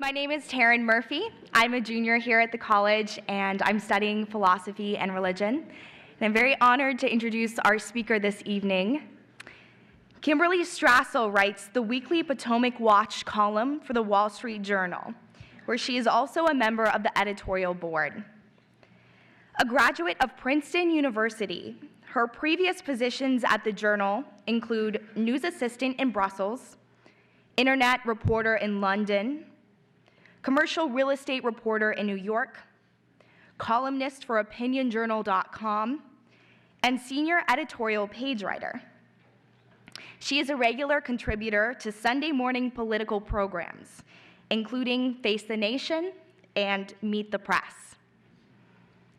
My name is Taryn Murphy. I'm a junior here at the college, and I'm studying philosophy and religion. And I'm very honored to introduce our speaker this evening. Kimberley Strassel writes the weekly Potomac Watch column for the Wall Street Journal, where she is also a member of the editorial board. A graduate of Princeton University, her previous positions at the Journal include news assistant in Brussels, internet reporter in London, commercial real estate reporter in New York, columnist for opinionjournal.com, and senior editorial page writer. She is a regular contributor to Sunday morning political programs, including Face the Nation and Meet the Press.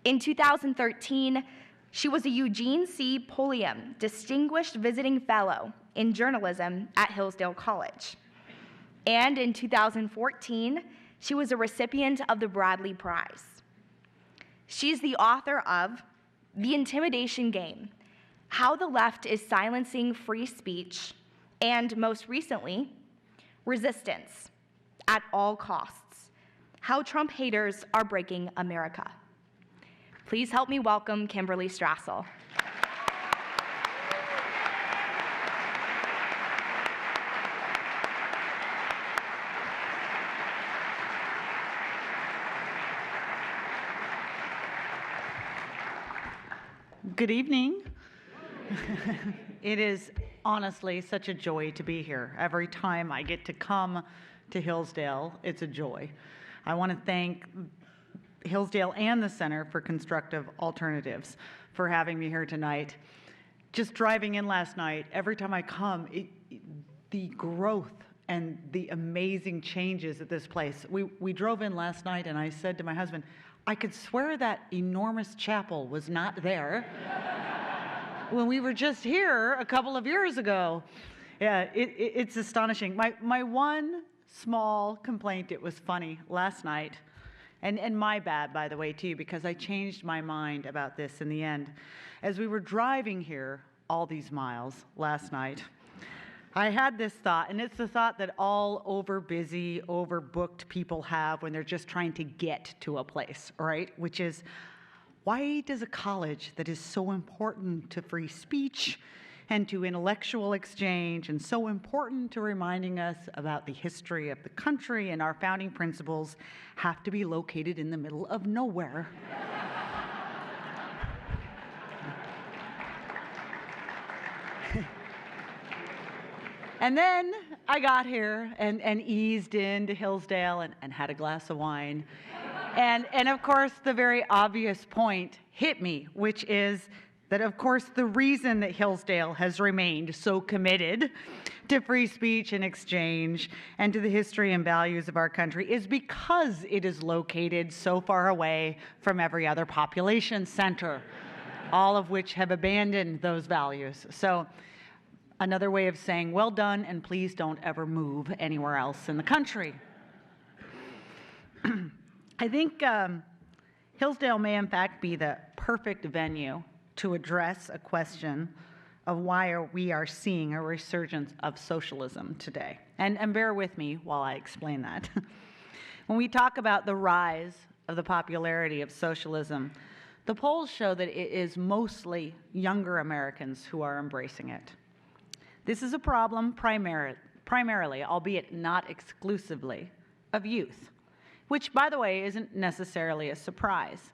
In 2013, she was a Eugene C. Pulliam Distinguished Visiting Fellow in Journalism at Hillsdale College. And in 2014, she was a recipient of the Bradley Prize. She's the author of The Intimidation Game, How the Left is Silencing Free Speech, and most recently, Resurgence, At All Costs, How Trump Haters Are Breaking America. Please help me welcome Kimberley Strassel. Good evening. It is honestly such a joy to be here. Every time I get to come to Hillsdale, it's a joy. I want to thank Hillsdale and the Center for Constructive Alternatives for having me here tonight. Just driving in last night, every time I come, the growth and the amazing changes at this place. We drove in last night and I said to my husband, I could swear that enormous chapel was not there when we were just here a couple of years ago. Yeah, it's astonishing. My one small complaint, it was funny, last night, and my bad, by the way, too, because I changed my mind about this in the end. As we were driving here all these miles last night, I had this thought, and it's the thought that all busy, overbooked people have when they're just trying to get to a place, right? Which is, why does a college that is so important to free speech and to intellectual exchange and so important to reminding us about the history of the country and our founding principles have to be located in the middle of nowhere? And then I got here and eased into Hillsdale and had a glass of wine. And of course, the very obvious point hit me, which is that, of course, the reason that Hillsdale has remained so committed to free speech and exchange and to the history and values of our country is because it is located so far away from every other population center, all of which have abandoned those values. So, another way of saying, well done, and please don't ever move anywhere else in the country. I think Hillsdale may in fact be the perfect venue to address a question of why we are seeing a resurgence of socialism today. And bear with me while I explain that. When we talk about the rise of the popularity of socialism, the polls show that it is mostly younger Americans who are embracing it. This is a problem primarily, albeit not exclusively, of youth, which, by the way, isn't necessarily a surprise.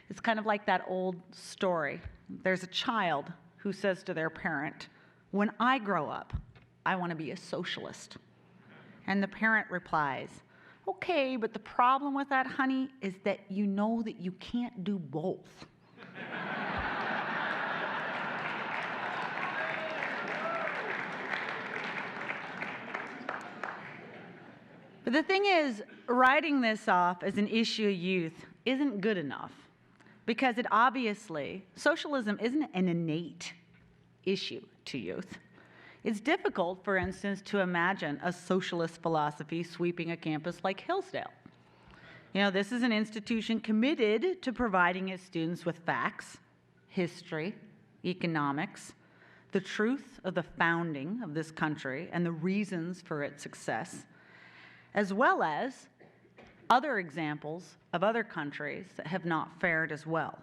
It's kind of like that old story. There's a child who says to their parent, when I grow up, I want to be a socialist. And the parent replies, okay, but the problem with that, honey, is that you know that you can't do both. But the thing is, writing this off as an issue of youth isn't good enough, because socialism isn't an innate issue to youth. It's difficult, for instance, to imagine a socialist philosophy sweeping a campus like Hillsdale. You know, this is an institution committed to providing its students with facts, history, economics, the truth of the founding of this country and the reasons for its success, as well as other examples of other countries that have not fared as well.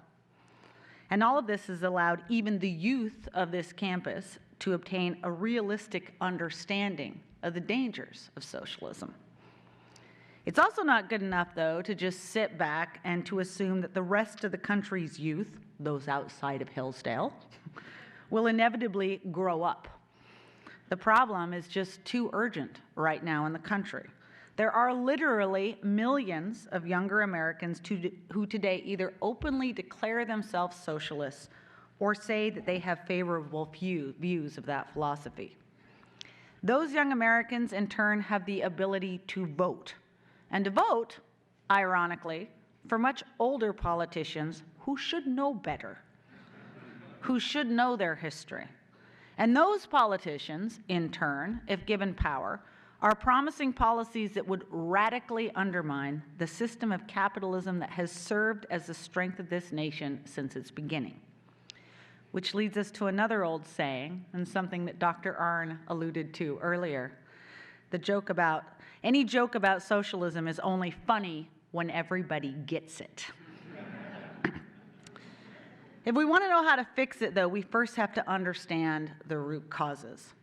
And all of this has allowed even the youth of this campus to obtain a realistic understanding of the dangers of socialism. It's also not good enough, though, to just sit back and to assume that the rest of the country's youth, those outside of Hillsdale, will inevitably grow up. The problem is just too urgent right now in the country. There are literally millions of younger Americans who today either openly declare themselves socialists or say that they have favorable views of that philosophy. Those young Americans, in turn, have the ability to vote, and to vote, ironically, for much older politicians who should know better, who should know their history. And those politicians, in turn, if given power, are promising policies that would radically undermine the system of capitalism that has served as the strength of this nation since its beginning. Which leads us to another old saying, and something that Dr. Arnn alluded to earlier. Any joke about socialism is only funny when everybody gets it. If we want to know how to fix it, though, we first have to understand the root causes.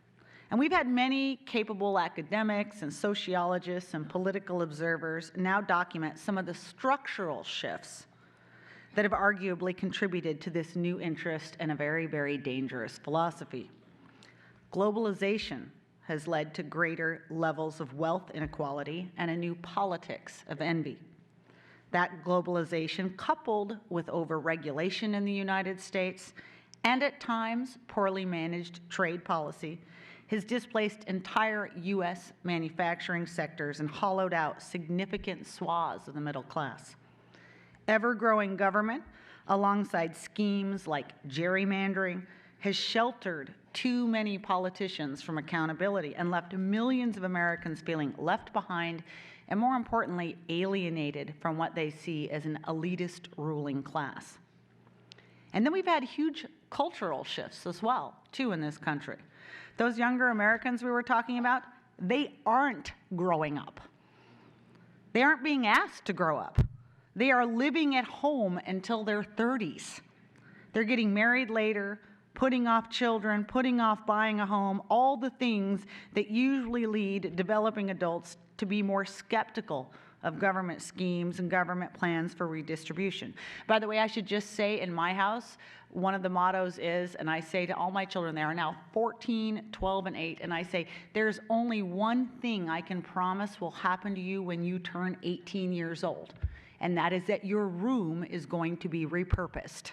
And we've had many capable academics and sociologists and political observers now document some of the structural shifts that have arguably contributed to this new interest in a very, very dangerous philosophy. Globalization has led to greater levels of wealth inequality and a new politics of envy. That globalization, coupled with overregulation in the United States and at times poorly managed trade policy, has displaced entire U.S. manufacturing sectors and hollowed out significant swaths of the middle class. Ever-growing government, alongside schemes like gerrymandering, has sheltered too many politicians from accountability and left millions of Americans feeling left behind and, more importantly, alienated from what they see as an elitist ruling class. And then we've had huge cultural shifts as well, too, in this country. Those younger Americans we were talking about, they aren't growing up. They aren't being asked to grow up. They are living at home until their 30s. They're getting married later, putting off children, putting off buying a home, all the things that usually lead developing adults to be more skeptical of government schemes and government plans for redistribution. By the way, I should just say in my house, one of the mottos is, and I say to all my children, they are now 14, 12, and 8, and I say, there's only one thing I can promise will happen to you when you turn 18 years old, and that is that your room is going to be repurposed.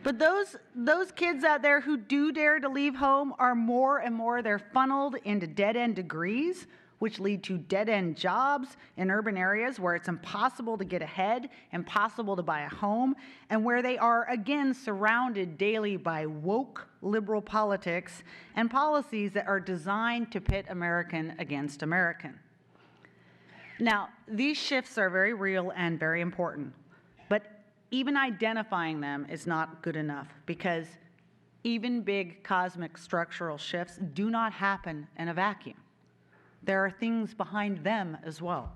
But those kids out there who do dare to leave home are more and more, they're funneled into dead-end degrees, which lead to dead-end jobs in urban areas where it's impossible to get ahead, impossible to buy a home, and where they are again surrounded daily by woke liberal politics and policies that are designed to pit American against American. Now, these shifts are very real and very important, but even identifying them is not good enough, because even big cosmic structural shifts do not happen in a vacuum. There are things behind them as well.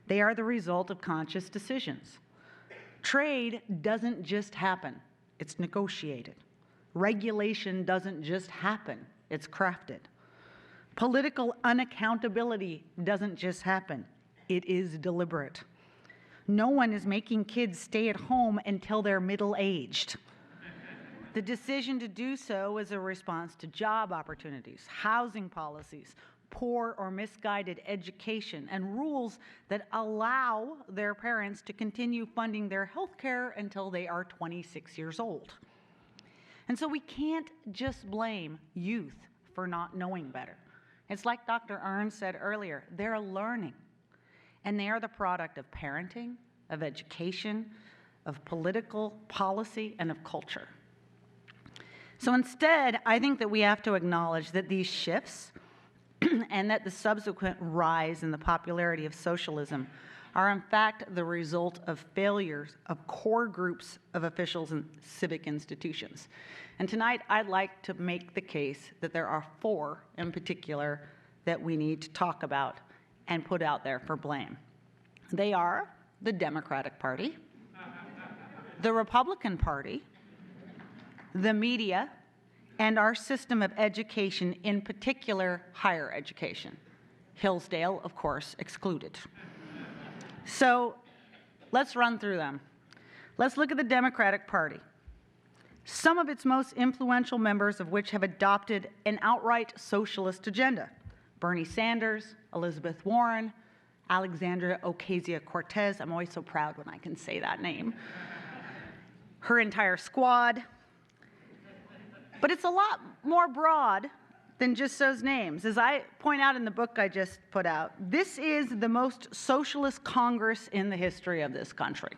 They are the result of conscious decisions. Trade doesn't just happen, it's negotiated. Regulation doesn't just happen, it's crafted. Political unaccountability doesn't just happen, it is deliberate. No one is making kids stay at home until they're middle-aged. The decision to do so is a response to job opportunities, housing policies, poor or misguided education, and rules that allow their parents to continue funding their health care until they are 26 years old. And so we can't just blame youth for not knowing better. It's like Dr. Arnn said earlier, they're learning. And they are the product of parenting, of education, of political policy, and of culture. So instead, I think that we have to acknowledge that these shifts and that the subsequent rise in the popularity of socialism are in fact the result of failures of core groups of officials and civic institutions. And tonight, I'd like to make the case that there are 4 in particular that we need to talk about and put out there for blame. They are the Democratic Party, the Republican Party, the media, and our system of education, in particular higher education. Hillsdale, of course, excluded. So let's run through them. Let's look at the Democratic Party. Some of its most influential members of which have adopted an outright socialist agenda. Bernie Sanders, Elizabeth Warren, Alexandria Ocasio-Cortez. I'm always so proud when I can say that name. Her entire squad. But it's a lot more broad than just those names. As I point out in the book I just put out, this is the most socialist Congress in the history of this country.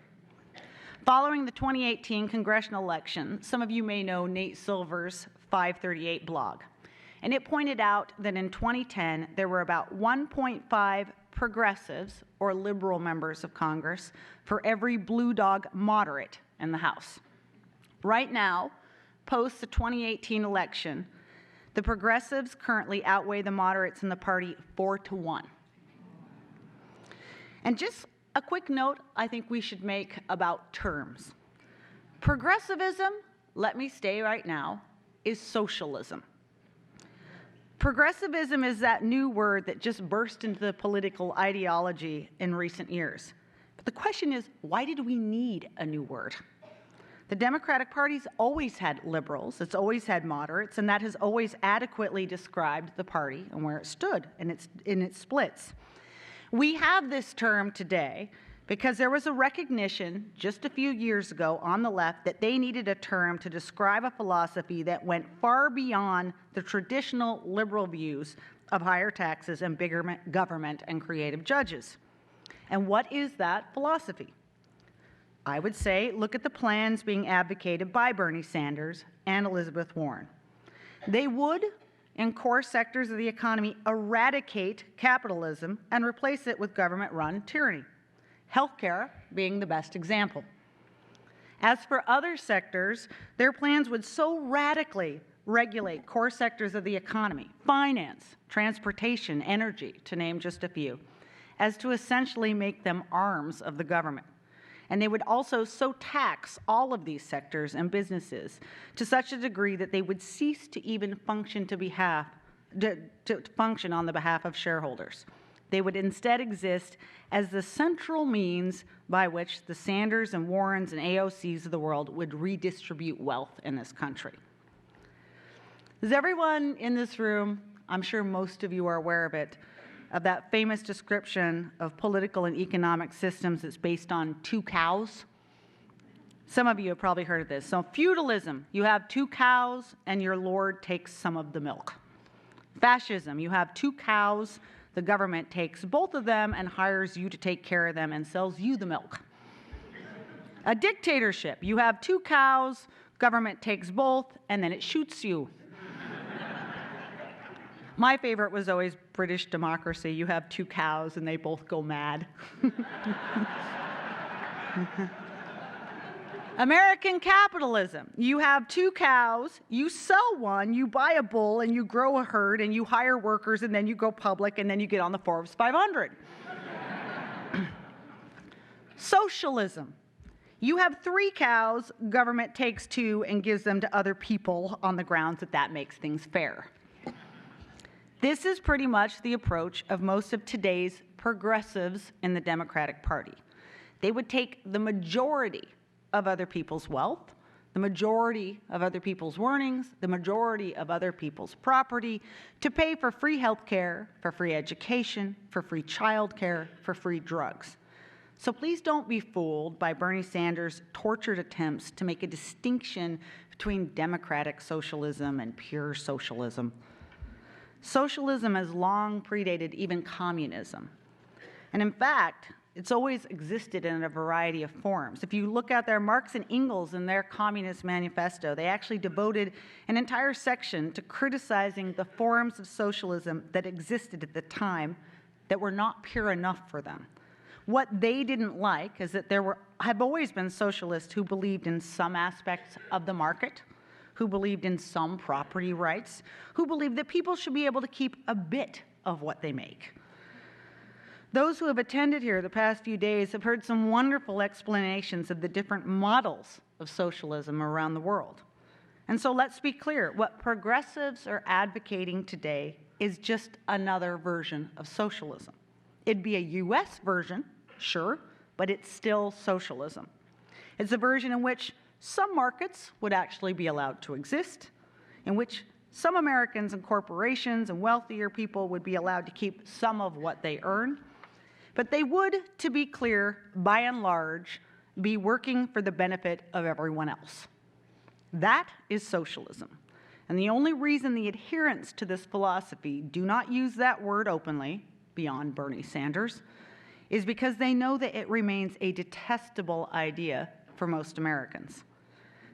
Following the 2018 congressional election, some of you may know Nate Silver's 538 blog. And it pointed out that in 2010, there were about 1.5 progressives or liberal members of Congress for every blue dog moderate in the House. Right now, post the 2018 election, the progressives currently outweigh the moderates in the party 4-1. And just a quick note I think we should make about terms. Progressivism, let me stay right now, is socialism. Progressivism is that new word that just burst into the political ideology in recent years. But the question is, why did we need a new word? The Democratic Party's always had liberals, it's always had moderates, and that has always adequately described the party and where it stood in its splits. We have this term today because there was a recognition just a few years ago on the left that they needed a term to describe a philosophy that went far beyond the traditional liberal views of higher taxes and bigger government and creative judges. And what is that philosophy? I would say look at the plans being advocated by Bernie Sanders and Elizabeth Warren. They would, in core sectors of the economy, eradicate capitalism and replace it with government-run tyranny, healthcare being the best example. As for other sectors, their plans would so radically regulate core sectors of the economy, finance, transportation, energy, to name just a few, as to essentially make them arms of the government. And they would also so tax all of these sectors and businesses to such a degree that they would cease to even function to function on the behalf of shareholders. They would instead exist as the central means by which the Sanders and Warrens and AOCs of the world would redistribute wealth in this country. Does everyone in this room, I'm sure most of you are aware of it, of that famous description of political and economic systems that's based on 2 cows? Some of you have probably heard of this. So feudalism, you have 2 cows and your lord takes some of the milk. Fascism, you have 2 cows, the government takes both of them and hires you to take care of them and sells you the milk. A dictatorship, you have 2 cows, government takes both, and then it shoots you. My favorite was always British democracy. You have 2 cows and they both go mad. American capitalism. You have 2 cows, you sell one, you buy a bull and you grow a herd and you hire workers and then you go public and then you get on the Forbes 500. Socialism. You have 3 cows, government takes 2 and gives them to other people on the grounds that that makes things fair. This is pretty much the approach of most of today's progressives in the Democratic Party. They would take the majority of other people's wealth, the majority of other people's earnings, the majority of other people's property to pay for free health care, for free education, for free child care, for free drugs. So please don't be fooled by Bernie Sanders' tortured attempts to make a distinction between democratic socialism and pure socialism. Socialism has long predated even communism. And in fact, it's always existed in a variety of forms. If you look at Marx and Engels in their Communist Manifesto, they actually devoted an entire section to criticizing the forms of socialism that existed at the time that were not pure enough for them. What they didn't like is that have always been socialists who believed in some aspects of the market, who believed in some property rights, who believed that people should be able to keep a bit of what they make. Those who have attended here the past few days have heard some wonderful explanations of the different models of socialism around the world. And so let's be clear, what progressives are advocating today is just another version of socialism. It'd be a US version, sure, but it's still socialism. It's a version in which some markets would actually be allowed to exist, in which some Americans and corporations and wealthier people would be allowed to keep some of what they earn, but they would, to be clear, by and large, be working for the benefit of everyone else. That is socialism. And the only reason the adherents to this philosophy do not use that word openly, beyond Bernie Sanders, is because they know that it remains a detestable idea for most Americans.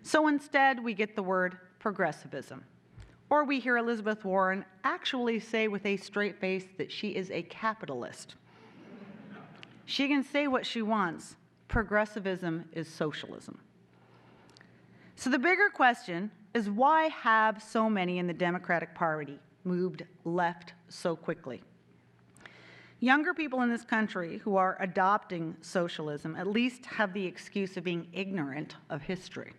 So instead, we get the word progressivism. Or we hear Elizabeth Warren actually say with a straight face that she is a capitalist. She can say what she wants. Progressivism is socialism. So the bigger question is, why have so many in the Democratic Party moved left so quickly? Younger people in this country who are adopting socialism at least have the excuse of being ignorant of history.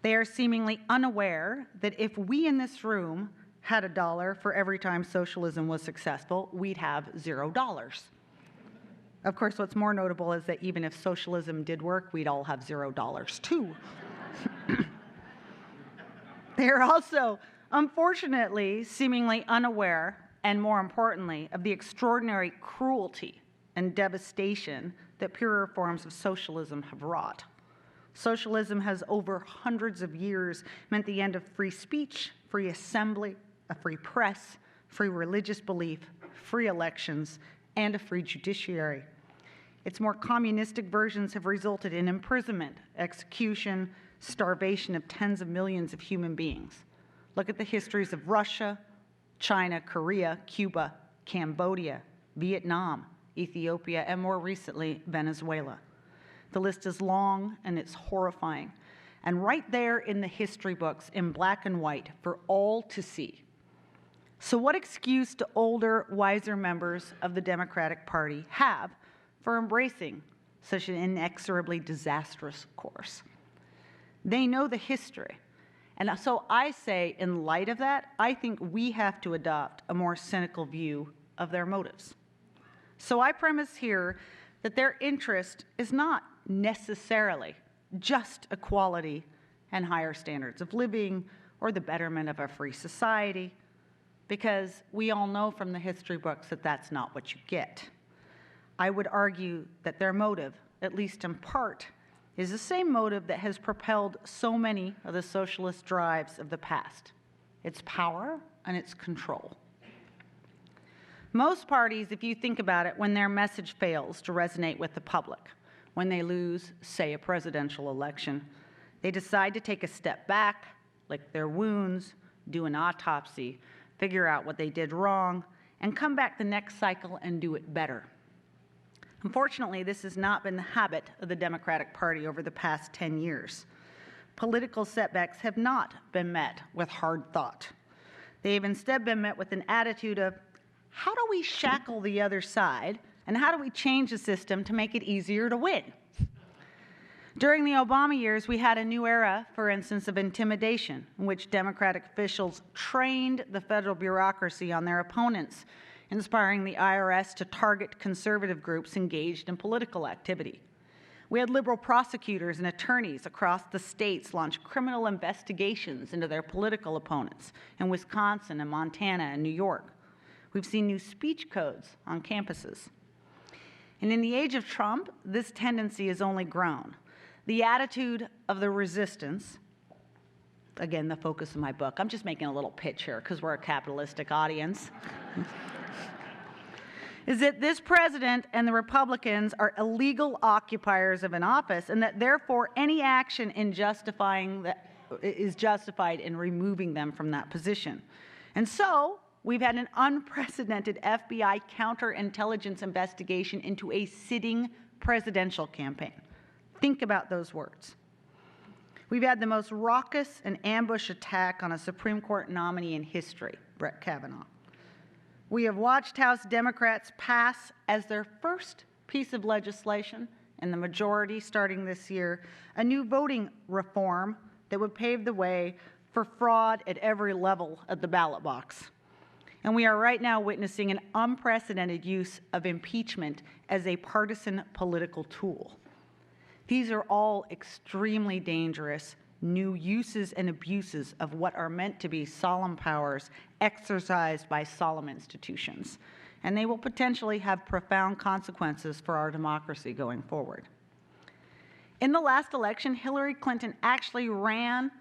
They are seemingly unaware that if we in this room had $1 for every time socialism was successful, we'd have $0. Of course, what's more notable is that even if socialism did work, we'd all have $0 too. They are also, unfortunately, seemingly unaware, and more importantly, of the extraordinary cruelty and devastation that purer forms of socialism have wrought. Socialism has over hundreds of years meant the end of free speech, free assembly, a free press, free religious belief, free elections, and a free judiciary. Its more communistic versions have resulted in imprisonment, execution, starvation of tens of millions of human beings. Look at the histories of Russia, China, Korea, Cuba, Cambodia, Vietnam, Ethiopia, and more recently, Venezuela. The list is long and it's horrifying. And right there in the history books in black and white for all to see. So what excuse do older, wiser members of the Democratic Party have for embracing such an inexorably disastrous course? They know the history. And so I say, in light of that, I think we have to adopt a more cynical view of their motives. So I premise here that their interest is not necessarily just equality and higher standards of living or the betterment of a free society, because we all know from the history books that that's not what you get. I would argue that their motive, at least in part, is the same motive that has propelled so many of the socialist drives of the past. It's power and it's control. Most parties, if you think about it, when their message fails to resonate with the public, when they lose, say, a presidential election, they decide to take a step back, lick their wounds, do an autopsy, figure out what they did wrong, and come back the next cycle and do it better. Unfortunately, this has not been the habit of the Democratic Party over the past 10 years. Political setbacks have not been met with hard thought. They have instead been met with an attitude of, how do we shackle the other side, and how do we change the system to make it easier to win? During the Obama years, we had a new era, for instance, of intimidation, in which Democratic officials trained the federal bureaucracy on their opponents, inspiring the IRS to target conservative groups engaged in political activity. We had liberal prosecutors and attorneys across the states launch criminal investigations into their political opponents in Wisconsin and Montana and New York. We've seen new speech codes on campuses. And in the age of Trump, this tendency has only grown. The attitude of the resistance, again, the focus of my book, I'm just making a little pitch here because we're a capitalistic audience, is that this president and the Republicans are illegal occupiers of an office, and that therefore any action in justifying that is justified in removing them from that position. And so we've had an unprecedented FBI counterintelligence investigation into a sitting presidential campaign. Think about those words. We've had the most raucous and ambush attack on a Supreme Court nominee in history, Brett Kavanaugh. We have watched House Democrats pass as their first piece of legislation, and the majority starting this year, a new voting reform that would pave the way for fraud at every level of the ballot box. And we are right now witnessing an unprecedented use of impeachment as a partisan political tool. These are all extremely dangerous new uses and abuses of what are meant to be solemn powers exercised by solemn institutions. And they will potentially have profound consequences for our democracy going forward. In the last election, Hillary Clinton actually ran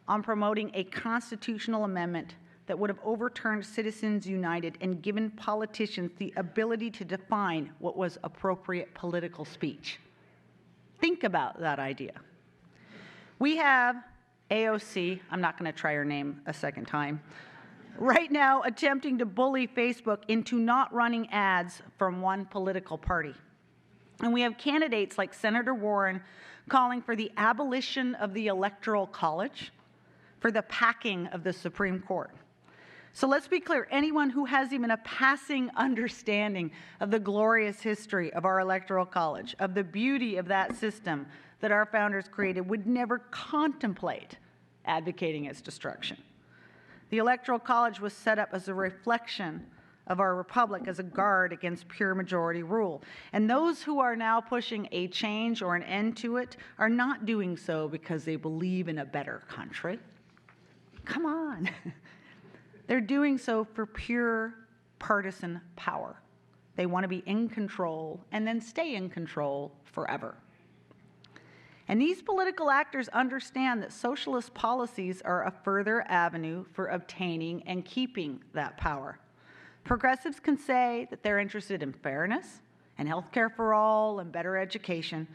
on promoting a constitutional amendment that would have overturned Citizens United and given politicians the ability to define what was appropriate political speech. Think about that idea. We have AOC, I'm not going to try her name a second time, right now attempting to bully Facebook into not running ads from one political party. And we have candidates like Senator Warren calling for the abolition of the Electoral College, for the packing of the Supreme Court. So let's be clear, anyone who has even a passing understanding of the glorious history of our Electoral College, of the beauty of that system that our founders created, would never contemplate advocating its destruction. The Electoral College was set up as a reflection of our republic, as a guard against pure majority rule. And those who are now pushing a change or an end to it are not doing so because they believe in a better country. Come on. They're doing so for pure partisan power. They want to be in control and then stay in control forever. And these political actors understand that socialist policies are a further avenue for obtaining and keeping that power. Progressives can say that they're interested in fairness and health care for all and better education.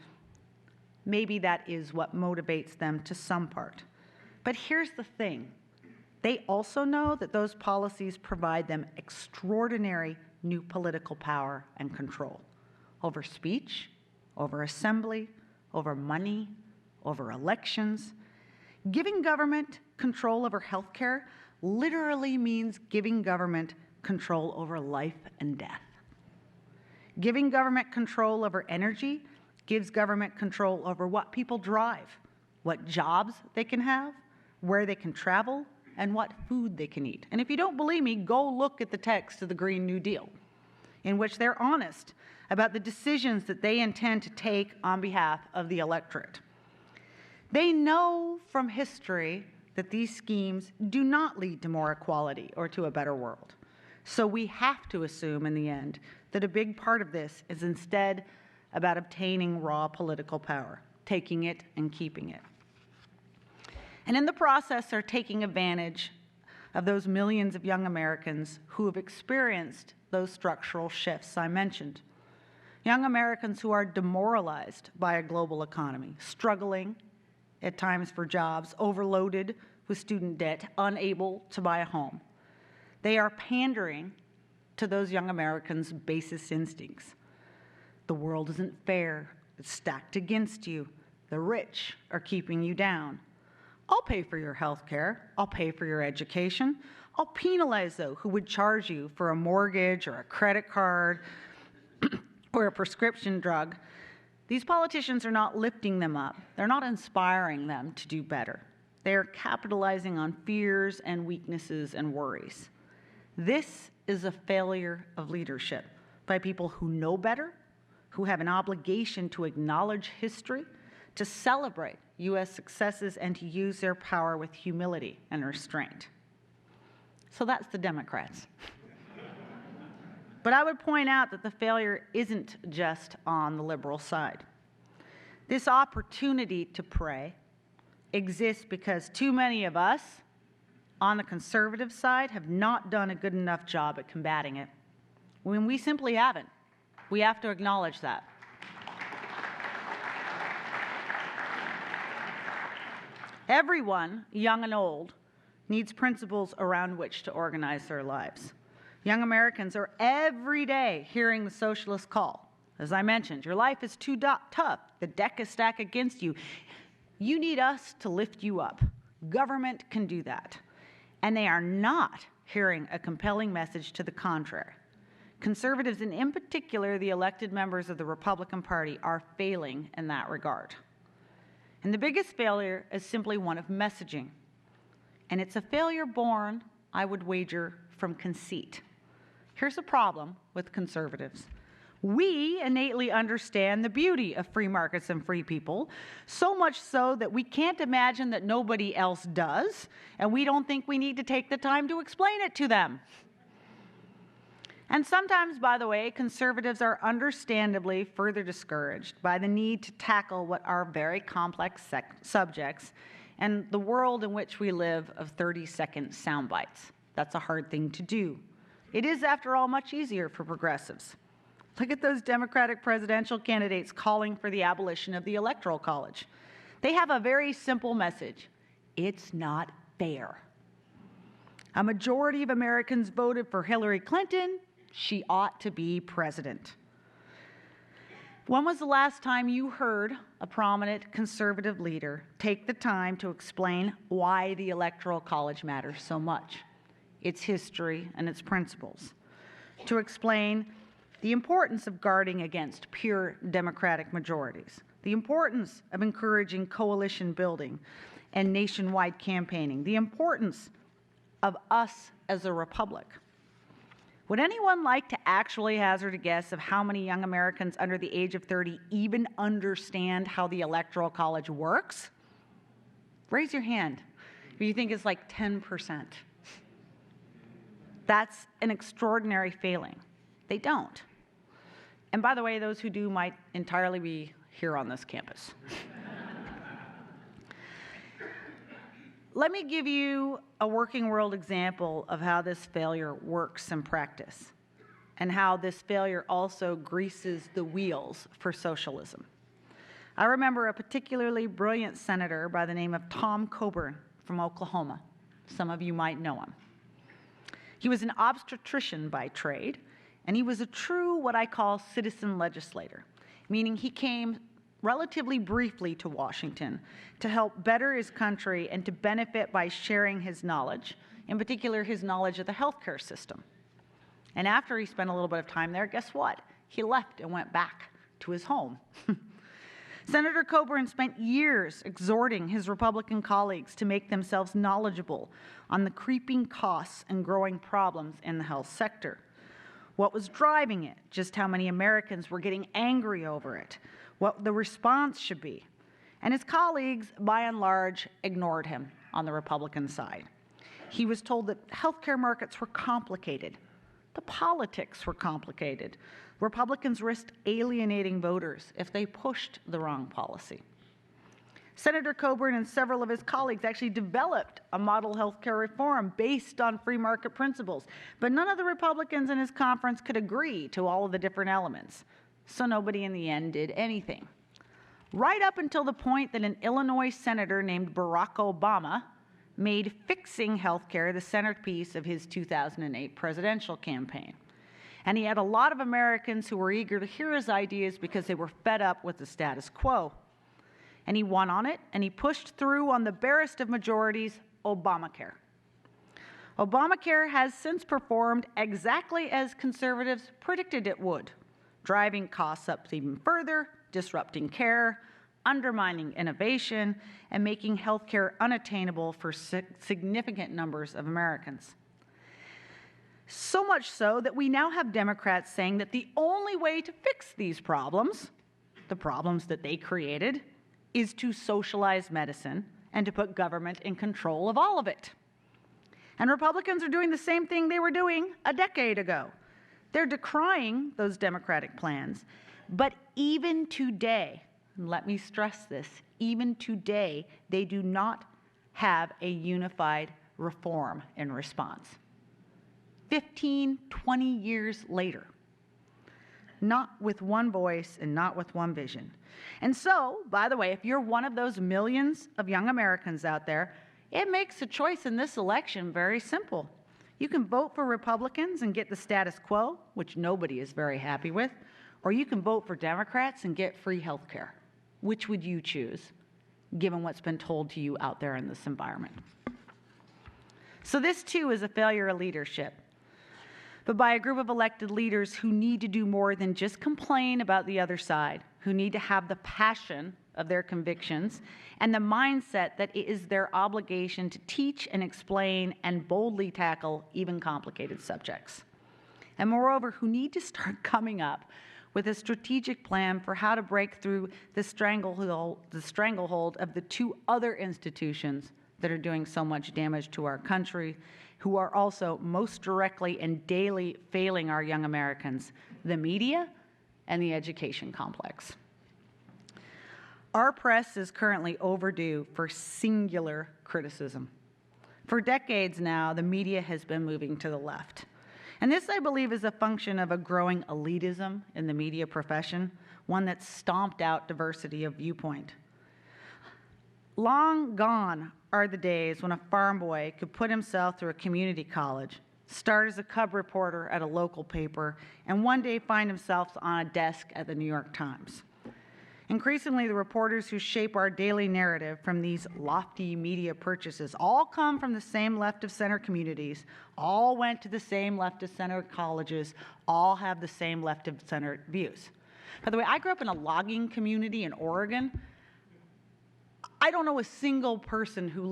Maybe that is what motivates them to some part. But here's the thing. They also know that those policies provide them extraordinary new political power and control over speech, over assembly, over money, over elections. Giving government control over health care literally means giving government control over life and death. Giving government control over energy gives government control over what people drive, what jobs they can have, where they can travel, and what food they can eat. And if you don't believe me, go look at the text of the Green New Deal, in which they're honest about the decisions that they intend to take on behalf of the electorate. They know from history that these schemes do not lead to more equality or to a better world. So we have to assume in the end that a big part of this is instead about obtaining raw political power, taking it and keeping it. And in the process, they're taking advantage of those millions of young Americans who have experienced those structural shifts I mentioned. Young Americans who are demoralized by a global economy, struggling at times for jobs, overloaded with student debt, unable to buy a home. They are pandering to those young Americans' basest instincts. The world isn't fair. It's stacked against you. The rich are keeping you down. I'll pay for your health care. I'll pay for your education. I'll penalize those who would charge you for a mortgage or a credit card or a prescription drug. These politicians are not lifting them up. They're not inspiring them to do better. They are capitalizing on fears and weaknesses and worries. This is a failure of leadership by people who know better, who have an obligation to acknowledge history, to celebrate U.S. successes, and to use their power with humility and restraint. So that's the Democrats. But I would point out that the failure isn't just on the liberal side. This opportunity to pray exists because too many of us on the conservative side have not done a good enough job at combating it. When we simply haven't. We have to acknowledge that. Everyone, young and old, needs principles around which to organize their lives. Young Americans are every day hearing the socialist call. As I mentioned, your life is too tough. The deck is stacked against you. You need us to lift you up. Government can do that. And they are not hearing a compelling message to the contrary. Conservatives, and in particular the elected members of the Republican Party, are failing in that regard. And the biggest failure is simply one of messaging. And it's a failure born, I would wager, from conceit. Here's a problem with conservatives. We innately understand the beauty of free markets and free people, so much so that we can't imagine that nobody else does, and we don't think we need to take the time to explain it to them. And sometimes, by the way, conservatives are understandably further discouraged by the need to tackle what are very complex subjects and the world in which we live of 30-second sound bites. That's a hard thing to do. It is, after all, much easier for progressives. Look at those Democratic presidential candidates calling for the abolition of the Electoral College. They have a very simple message. It's not fair. A majority of Americans voted for Hillary Clinton. She ought to be president. When was the last time you heard a prominent conservative leader take the time to explain why the Electoral College matters so much, its history and its principles, to explain the importance of guarding against pure Democratic majorities, the importance of encouraging coalition building and nationwide campaigning, the importance of us as a republic? Would anyone like to actually hazard a guess of how many young Americans under the age of 30 even understand how the Electoral College works? Raise your hand if you think it's like 10%. That's an extraordinary failing. They don't. And by the way, those who do might entirely be here on this campus. Let me give you a working world example of how this failure works in practice and how this failure also greases the wheels for socialism. I remember a particularly brilliant senator by the name of Tom Coburn from Oklahoma. Some of you might know him. He was an obstetrician by trade, and he was a true, what I call, citizen legislator, meaning he came relatively briefly to Washington to help better his country and to benefit by sharing his knowledge, in particular his knowledge of the healthcare system. And after he spent a little bit of time there, guess what? He left and went back to his home. Senator Coburn spent years exhorting his Republican colleagues to make themselves knowledgeable on the creeping costs and growing problems in the health sector. What was driving it, just how many Americans were getting angry over it, what the response should be. And his colleagues, by and large, ignored him on the Republican side. He was told that healthcare markets were complicated. The politics were complicated. Republicans risked alienating voters if they pushed the wrong policy. Senator Coburn and several of his colleagues actually developed a model healthcare reform based on free market principles, but none of the Republicans in his conference could agree to all of the different elements, so nobody in the end did anything. Right up until the point that an Illinois senator named Barack Obama made fixing healthcare the centerpiece of his 2008 presidential campaign. And he had a lot of Americans who were eager to hear his ideas because they were fed up with the status quo. And he won on it, and he pushed through on the barest of majorities, Obamacare. Obamacare has since performed exactly as conservatives predicted it would, driving costs up even further, disrupting care, undermining innovation, and making healthcare unattainable for significant numbers of Americans. So much so that we now have Democrats saying that the only way to fix these problems, the problems that they created, is to socialize medicine and to put government in control of all of it. And Republicans are doing the same thing they were doing a decade ago. They're decrying those Democratic plans, but even today, and let me stress this, even today, they do not have a unified reform in response. 15, 20 years later, not with one voice and not with one vision. And so, by the way, if you're one of those millions of young Americans out there, it makes a choice in this election very simple. You can vote for Republicans and get the status quo, which nobody is very happy with, or you can vote for Democrats and get free health care. Which would you choose? given what's been told to you out there in this environment. So this too is a failure of leadership, but by a group of elected leaders who need to do more than just complain about the other side, who need to have the passion of their convictions and the mindset that it is their obligation to teach and explain and boldly tackle even complicated subjects. And moreover, who need to start coming up with a strategic plan for how to break through the stranglehold of the two other institutions that are doing so much damage to our country, who are also most directly and daily failing our young Americans, the media and the education complex. Our press is currently overdue for singular criticism. For decades now, the media has been moving to the left. And this, I believe, is a function of a growing elitism in the media profession, one that's stomped out diversity of viewpoint. Long gone are the days when a farm boy could put himself through a community college, start as a cub reporter at a local paper, and one day find himself on a desk at the New York Times. Increasingly, the reporters who shape our daily narrative from these lofty media purchases all come from the same left-of-center communities, all went to the same left-of-center colleges, all have the same left-of-center views. By the way, I grew up in a logging community in Oregon. I don't know a single person who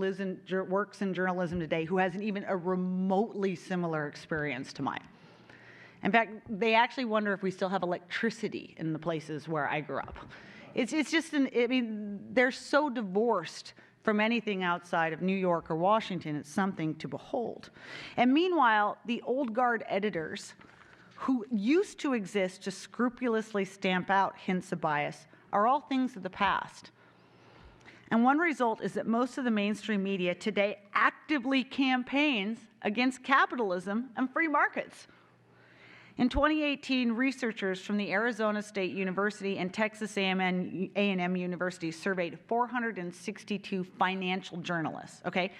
works in journalism today who has even a remotely similar experience to mine. In fact, they actually wonder if we still have electricity in the places where I grew up. It's just, they're so divorced from anything outside of New York or Washington, it's something to behold. And meanwhile, the old guard editors who used to exist to scrupulously stamp out hints of bias are all things of the past. And one result is that most of the mainstream media today actively campaigns against capitalism and free markets. In 2018, researchers from the Arizona State University and Texas A&M University surveyed 462 financial journalists, okay?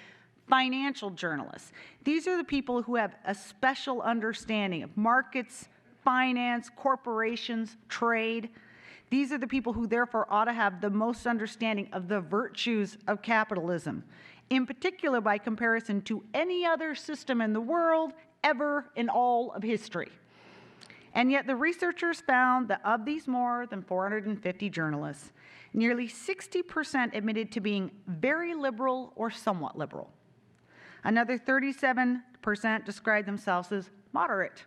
Financial journalists. These are the people who have a special understanding of markets, finance, corporations, trade. These are the people who therefore ought to have the most understanding of the virtues of capitalism, in particular by comparison to any other system in the world ever in all of history. And yet the researchers found that of these more than 450 journalists, nearly 60% admitted to being very liberal or somewhat liberal. Another 37% described themselves as moderate.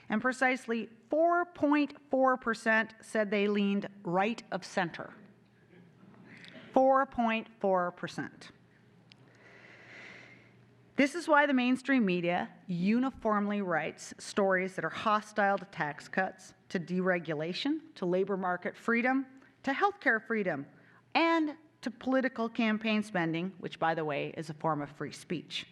And precisely 4.4% said they leaned right of center. 4.4%. This is why the mainstream media uniformly writes stories that are hostile to tax cuts, to deregulation, to labor market freedom, to healthcare freedom, and to political campaign spending, which, by the way, is a form of free speech.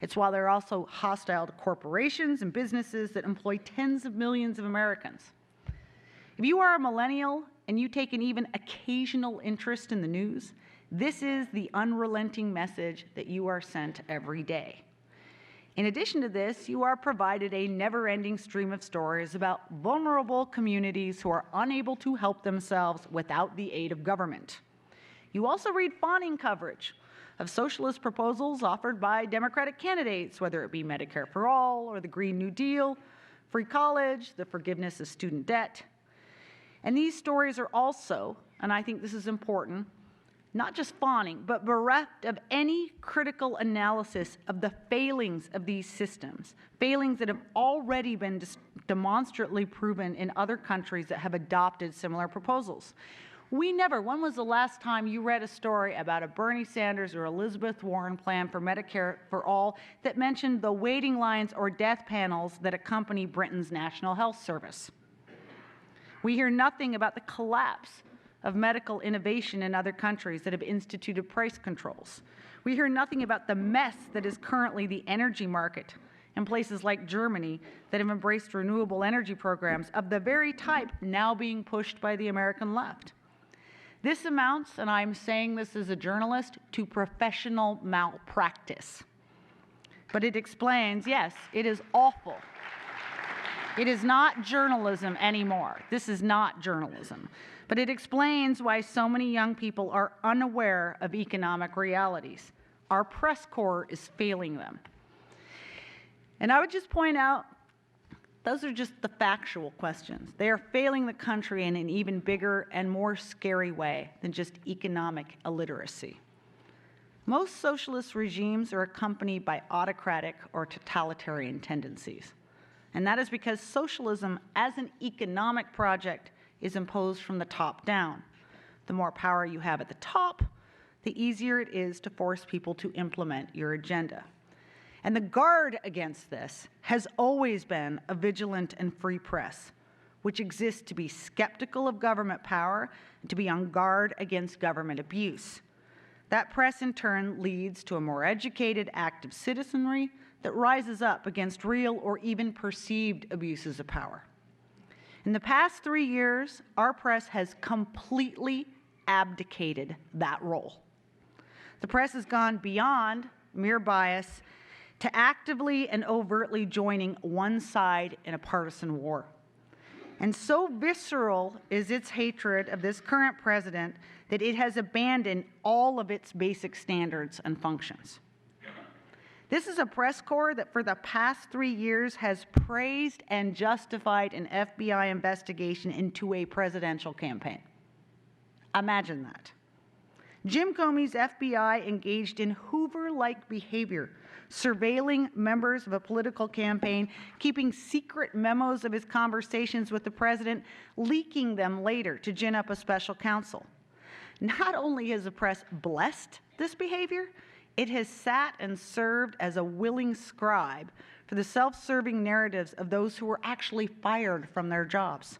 It's why they're also hostile to corporations and businesses that employ tens of millions of Americans. If you are a millennial and you take an even occasional interest in the news, this is the unrelenting message that you are sent every day. In addition to this, you are provided a never-ending stream of stories about vulnerable communities who are unable to help themselves without the aid of government. You also read fawning coverage of socialist proposals offered by Democratic candidates, whether it be Medicare for all or the Green New Deal, free college, the forgiveness of student debt. And these stories are also, and I think this is important, not just fawning, but bereft of any critical analysis of the failings of these systems, failings that have already been demonstrably proven in other countries that have adopted similar proposals. When was the last time you read a story about a Bernie Sanders or Elizabeth Warren plan for Medicare for all that mentioned the waiting lines or death panels that accompany Britain's National Health Service? We hear nothing about the collapse of medical innovation in other countries that have instituted price controls. We hear nothing about the mess that is currently the energy market in places like Germany that have embraced renewable energy programs of the very type now being pushed by the American left. This amounts, and I'm saying this as a journalist, to professional malpractice. But it explains, yes, it is awful. It is not journalism anymore. This is not journalism. But it explains why so many young people are unaware of economic realities. Our press corps is failing them. And I would just point out, those are just the factual questions. They are failing the country in an even bigger and more scary way than just economic illiteracy. Most socialist regimes are accompanied by autocratic or totalitarian tendencies. And that is because socialism as an economic project is imposed from the top down. The more power you have at the top, the easier it is to force people to implement your agenda. And the guard against this has always been a vigilant and free press, which exists to be skeptical of government power and to be on guard against government abuse. That press, in turn, leads to a more educated, active citizenry that rises up against real or even perceived abuses of power. In the past 3 years, our press has completely abdicated that role. The press has gone beyond mere bias to actively and overtly joining one side in a partisan war. And so visceral is its hatred of this current president that it has abandoned all of its basic standards and functions. This is a press corps that for the past 3 years has praised and justified an FBI investigation into a presidential campaign. Imagine that. Jim Comey's FBI engaged in Hoover-like behavior, surveilling members of a political campaign, keeping secret memos of his conversations with the president, leaking them later to gin up a special counsel. Not only has the press blessed this behavior, it has sat and served as a willing scribe for the self-serving narratives of those who were actually fired from their jobs.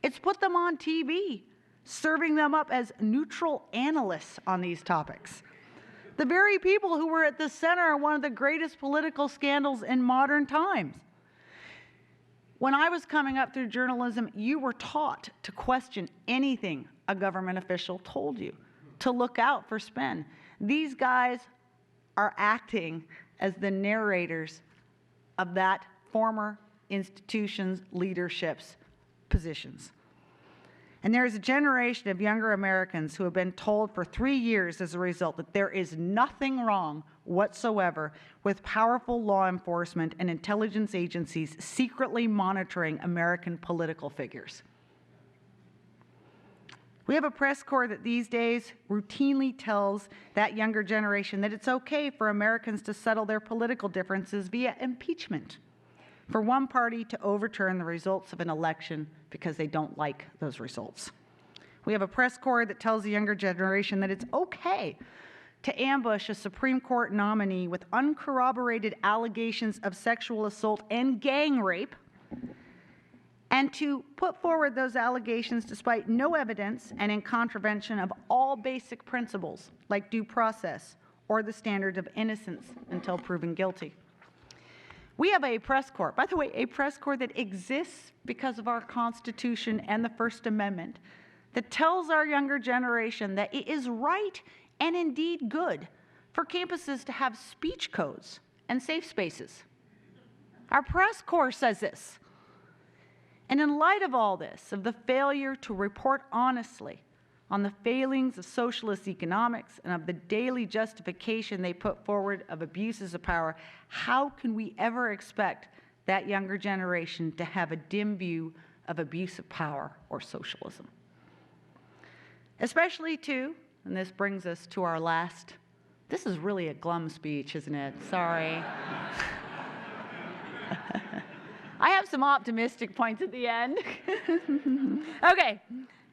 It's put them on TV, serving them up as neutral analysts on these topics. The very people who were at the center of one of the greatest political scandals in modern times. When I was coming up through journalism, you were taught to question anything a government official told you, to look out for spin. These guys are acting as the narrators of that former institution's leadership's positions. And there is a generation of younger Americans who have been told for 3 years as a result that there is nothing wrong whatsoever with powerful law enforcement and intelligence agencies secretly monitoring American political figures. We have a press corps that these days routinely tells that younger generation that it's okay for Americans to settle their political differences via impeachment, for one party to overturn the results of an election because they don't like those results. We have a press corps that tells the younger generation that it's okay to ambush a Supreme Court nominee with uncorroborated allegations of sexual assault and gang rape, and to put forward those allegations despite no evidence and in contravention of all basic principles like due process or the standard of innocence until proven guilty. We have a press corps, by the way, a press corps that exists because of our Constitution and the First Amendment, that tells our younger generation that it is right and indeed good for campuses to have speech codes and safe spaces. Our press corps says this. And in light of all this, of the failure to report honestly on the failings of socialist economics and of the daily justification they put forward of abuses of power, how can we ever expect that younger generation to have a dim view of abuse of power or socialism? Especially too, and this brings us to our last, this is really a glum speech, isn't it? Sorry. I have some optimistic points at the end. Okay,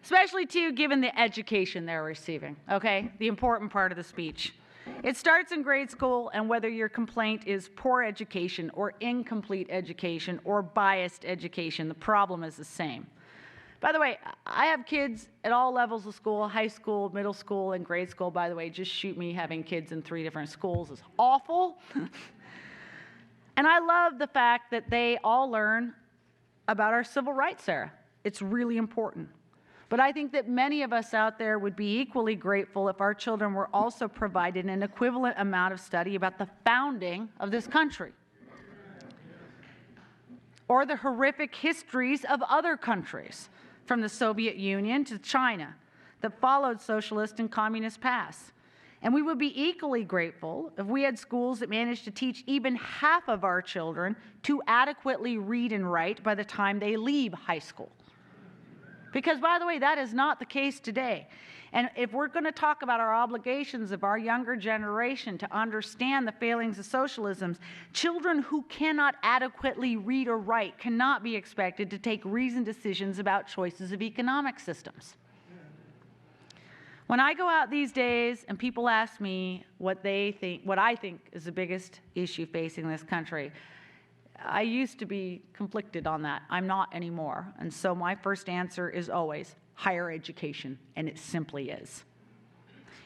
especially too, given the education they're receiving, okay? The important part of the speech. It starts in grade school, and whether your complaint is poor education or incomplete education or biased education, the problem is the same. By the way, I have kids at all levels of school, high school, middle school, and grade school. By the way, just shoot me. Having kids in 3 different schools is awful. And I love the fact that they all learn about our civil rights era. It's really important. But I think that many of us out there would be equally grateful if our children were also provided an equivalent amount of study about the founding of this country. or the horrific histories of other countries, from the Soviet Union to China, that followed socialist and communist paths. And we would be equally grateful if we had schools that managed to teach even half of our children to adequately read and write by the time they leave high school. Because, by the way, that is not the case today. And if we're going to talk about our obligations of our younger generation to understand the failings of socialism, children who cannot adequately read or write cannot be expected to take reasoned decisions about choices of economic systems. When I go out these days and people ask me what I think is the biggest issue facing this country, I used to be conflicted on that. I'm not anymore. And so my first answer is always higher education, and it simply is.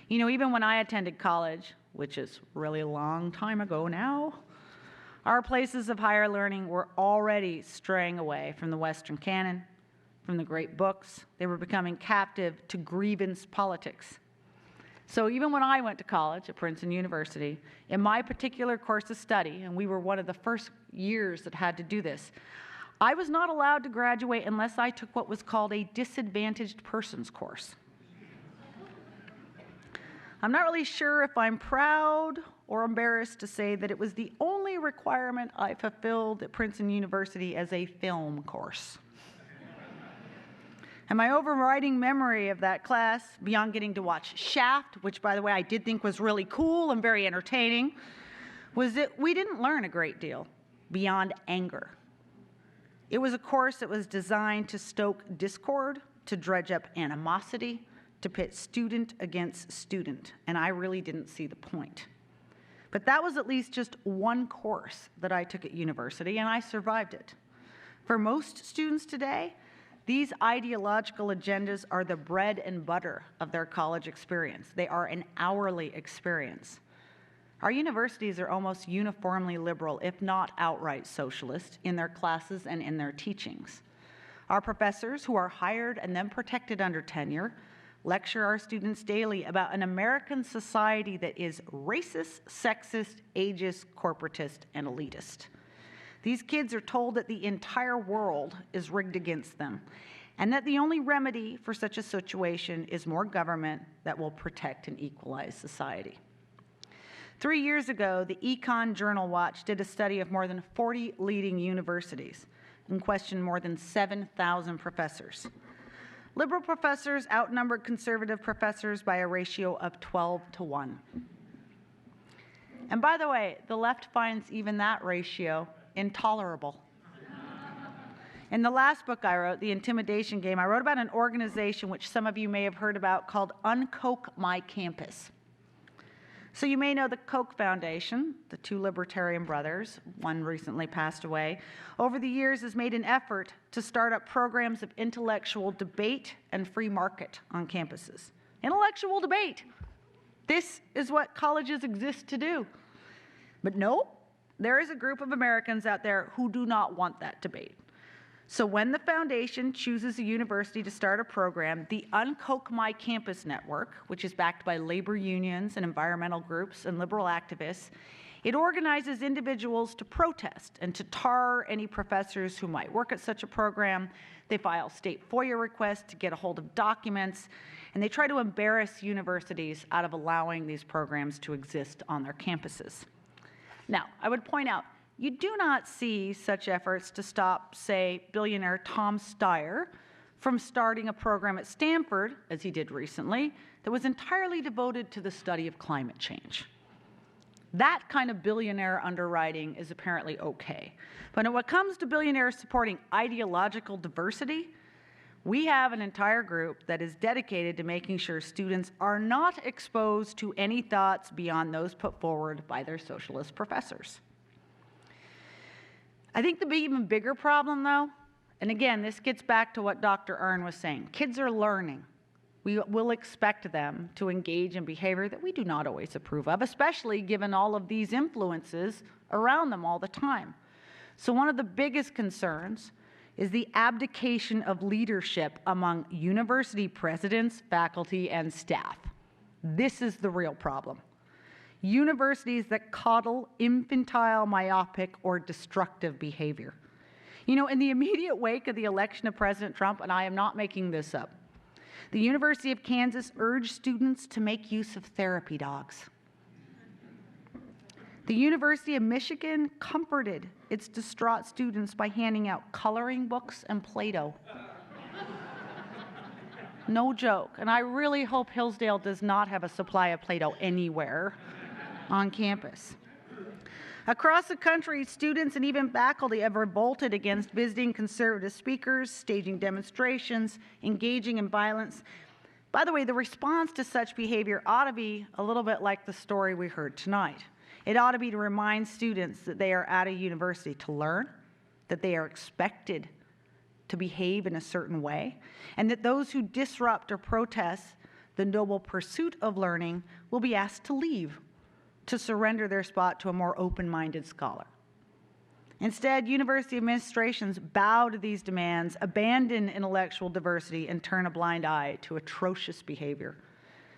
You know, even when I attended college, which is really a long time ago now, our places of higher learning were already straying away from the Western canon, from the great books. They were becoming captive to grievance politics. So even when I went to college at Princeton University, in my particular course of study, and we were one of the first years that had to do this, I was not allowed to graduate unless I took what was called a disadvantaged persons course. I'm not really sure if I'm proud or embarrassed to say that it was the only requirement I fulfilled at Princeton University as a film course. And my overriding memory of that class, beyond getting to watch Shaft, which, by the way, I did think was really cool and very entertaining, was that we didn't learn a great deal beyond anger. It was a course that was designed to stoke discord, to dredge up animosity, to pit student against student, and I really didn't see the point. But that was at least just one course that I took at university, and I survived it. For most students today, these ideological agendas are the bread and butter of their college experience. They are an hourly experience. Our universities are almost uniformly liberal, if not outright socialist, in their classes and in their teachings. Our professors, who are hired and then protected under tenure, lecture our students daily about an American society that is racist, sexist, ageist, corporatist, and elitist. These kids are told that the entire world is rigged against them, and that the only remedy for such a situation is more government that will protect and equalize society. 3 years ago, the Econ Journal Watch did a study of more than 40 leading universities and questioned more than 7,000 professors. Liberal professors outnumbered conservative professors by a ratio of 12-1. And by the way, the left finds even that ratio intolerable. In the last book I wrote, The Intimidation Game, I wrote about an organization which some of you may have heard about called Uncock My Campus. So you may know the Koch Foundation, the two libertarian brothers, one recently passed away, over the years has made an effort to start up programs of intellectual debate and free market on campuses. Intellectual debate. This is what colleges exist to do. But no, there is a group of Americans out there who do not want that debate. So when the foundation chooses a university to start a program, the Uncock My Campus network, which is backed by labor unions and environmental groups and liberal activists, it organizes individuals to protest and to tar any professors who might work at such a program. They file state FOIA requests to get a hold of documents, and they try to embarrass universities out of allowing these programs to exist on their campuses. Now, I would point out, you do not see such efforts to stop, say, billionaire Tom Steyer from starting a program at Stanford, as he did recently, that was entirely devoted to the study of climate change. That kind of billionaire underwriting is apparently okay. But when it comes to billionaires supporting ideological diversity, we have an entire group that is dedicated to making sure students are not exposed to any thoughts beyond those put forward by their socialist professors. I think the even bigger problem, though, and again, this gets back to what Dr. Earn was saying, kids are learning. We will expect them to engage in behavior that we do not always approve of, especially given all of these influences around them all the time. So one of the biggest concerns is the abdication of leadership among university presidents, faculty, and staff. This is the real problem. Universities that coddle infantile, myopic, or destructive behavior. You know, in the immediate wake of the election of President Trump, and I am not making this up, the University of Kansas urged students to make use of therapy dogs. The University of Michigan comforted its distraught students by handing out coloring books and Play-Doh. No joke. And I really hope Hillsdale does not have a supply of Play-Doh anywhere on campus. Across the country, students and even faculty have revolted against visiting conservative speakers, staging demonstrations, engaging in violence. By the way, the response to such behavior ought to be a little bit like the story we heard tonight. It ought to be to remind students that they are at a university to learn, that they are expected to behave in a certain way, and that those who disrupt or protest the noble pursuit of learning will be asked to leave, to surrender their spot to a more open-minded scholar. Instead, university administrations bow to these demands, abandon intellectual diversity, and turn a blind eye to atrocious behavior.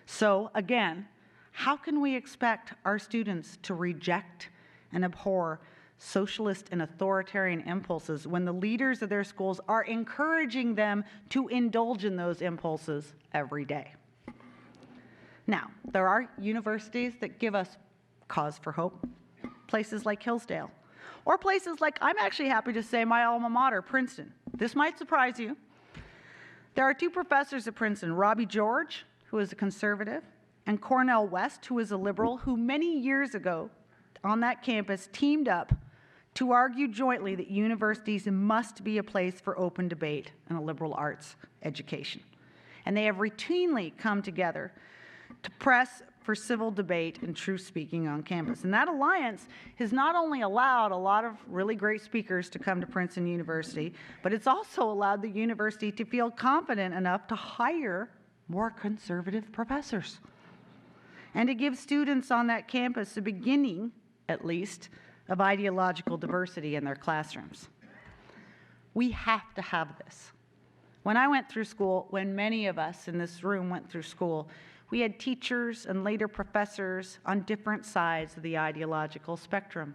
So, again, how can we expect our students to reject and abhor socialist and authoritarian impulses when the leaders of their schools are encouraging them to indulge in those impulses every day? Now, there are universities that give us cause for hope, places like Hillsdale, or places like, I'm actually happy to say, my alma mater, Princeton. This might surprise you. There are two professors at Princeton, Robbie George, who is a conservative, and Cornell West, who is a liberal, who many years ago on that campus teamed up to argue jointly that universities must be a place for open debate and a liberal arts education. And they have routinely come together to press for civil debate and truth speaking on campus. And that alliance has not only allowed a lot of really great speakers to come to Princeton University, but it's also allowed the university to feel confident enough to hire more conservative professors and to give students on that campus a beginning, at least, of ideological diversity in their classrooms. We have to have this. When I went through school, when many of us in this room went through school, we had teachers and later professors on different sides of the ideological spectrum.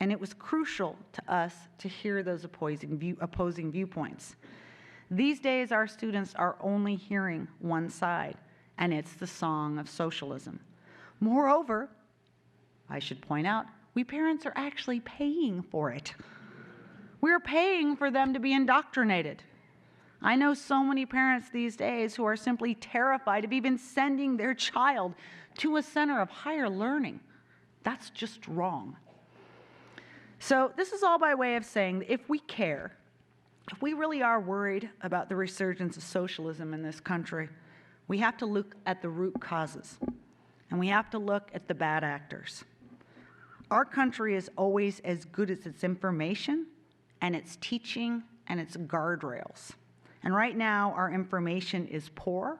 And it was crucial to us to hear those opposing viewpoints. These days, our students are only hearing one side, and it's the song of socialism. Moreover, I should point out, we parents are actually paying for it. We're paying for them to be indoctrinated. I know so many parents these days who are simply terrified of even sending their child to a center of higher learning. That's just wrong. So this is all by way of saying that if we care, if we really are worried about the resurgence of socialism in this country, we have to look at the root causes, and we have to look at the bad actors. Our country is always as good as its information and its teaching and its guardrails. And right now, our information is poor,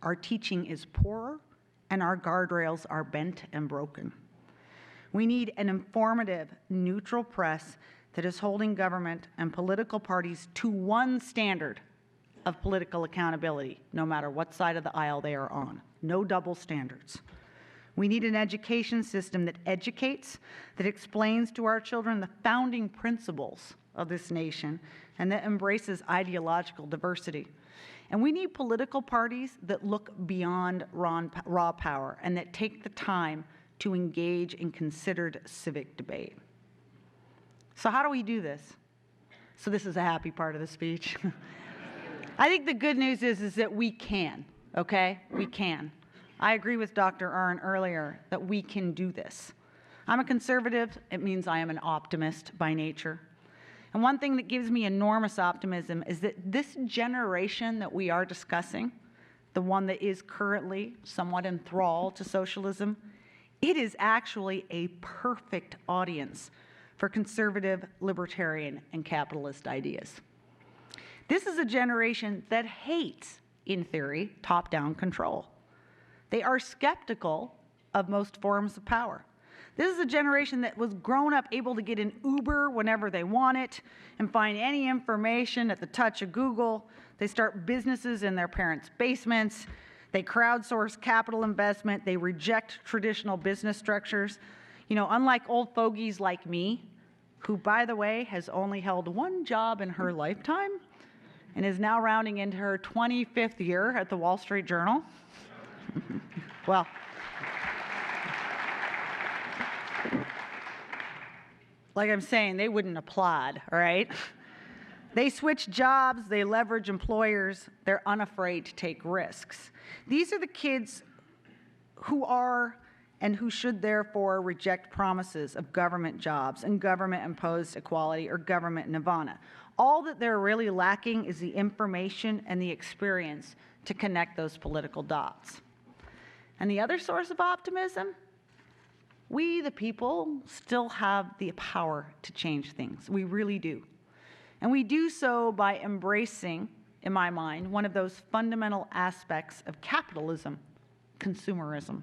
our teaching is poorer, and our guardrails are bent and broken. We need an informative, neutral press that is holding government and political parties to one standard of political accountability, no matter what side of the aisle they are on. No double standards. We need an education system that educates, that explains to our children the founding principles of this nation, and that embraces ideological diversity. And we need political parties that look beyond raw power and that take the time to engage in considered civic debate. So how do we do this? So this is a happy part of the speech. I think the good news is that we can, okay? We can. I agree with Dr. Arnn earlier that we can do this. I'm a conservative. It means I am an optimist by nature. And one thing that gives me enormous optimism is that this generation that we are discussing, the one that is currently somewhat enthralled to socialism, it is actually a perfect audience for conservative, libertarian, and capitalist ideas. This is a generation that hates, in theory, top-down control. They are skeptical of most forms of power. This is a generation that was grown up able to get an Uber whenever they want it and find any information at the touch of Google. They start businesses in their parents' basements. They crowdsource capital investment. They reject traditional business structures. You know, unlike old fogies like me, who, by the way, has only held one job in her lifetime and is now rounding into her 25th year at the Wall Street Journal. Well, like I'm saying, they wouldn't applaud, all right? They switch jobs, they leverage employers, they're unafraid to take risks. These are the kids who are and who should therefore reject promises of government jobs and government-imposed equality or government nirvana. All that they're really lacking is the information and the experience to connect those political dots. And the other source of optimism? We, the people, still have the power to change things. We really do. And we do so by embracing, in my mind, one of those fundamental aspects of capitalism, consumerism.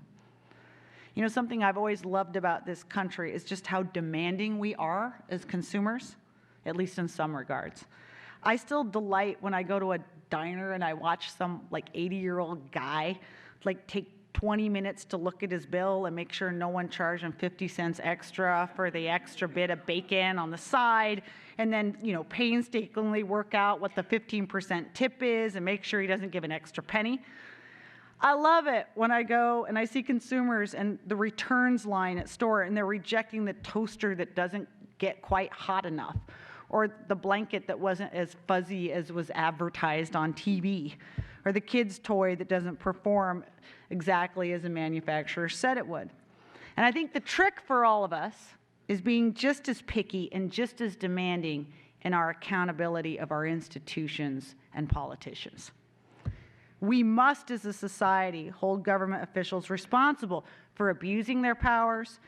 You know, something I've always loved about this country is just how demanding we are as consumers, at least in some regards. I still delight when I go to a diner and I watch some like 80-year-old guy like take 20 minutes to look at his bill and make sure no one charged him 50 cents extra for the extra bit of bacon on the side, and then, you know, painstakingly work out what the 15% tip is and make sure he doesn't give an extra penny. I love it when I go and I see consumers and the returns line at store and they're rejecting the toaster that doesn't get quite hot enough, or the blanket that wasn't as fuzzy as was advertised on TV, or the kid's toy that doesn't perform exactly as the manufacturer said it would. And I think the trick for all of us is being just as picky and just as demanding in our accountability of our institutions and politicians. We must, as a society, hold government officials responsible for abusing their powers,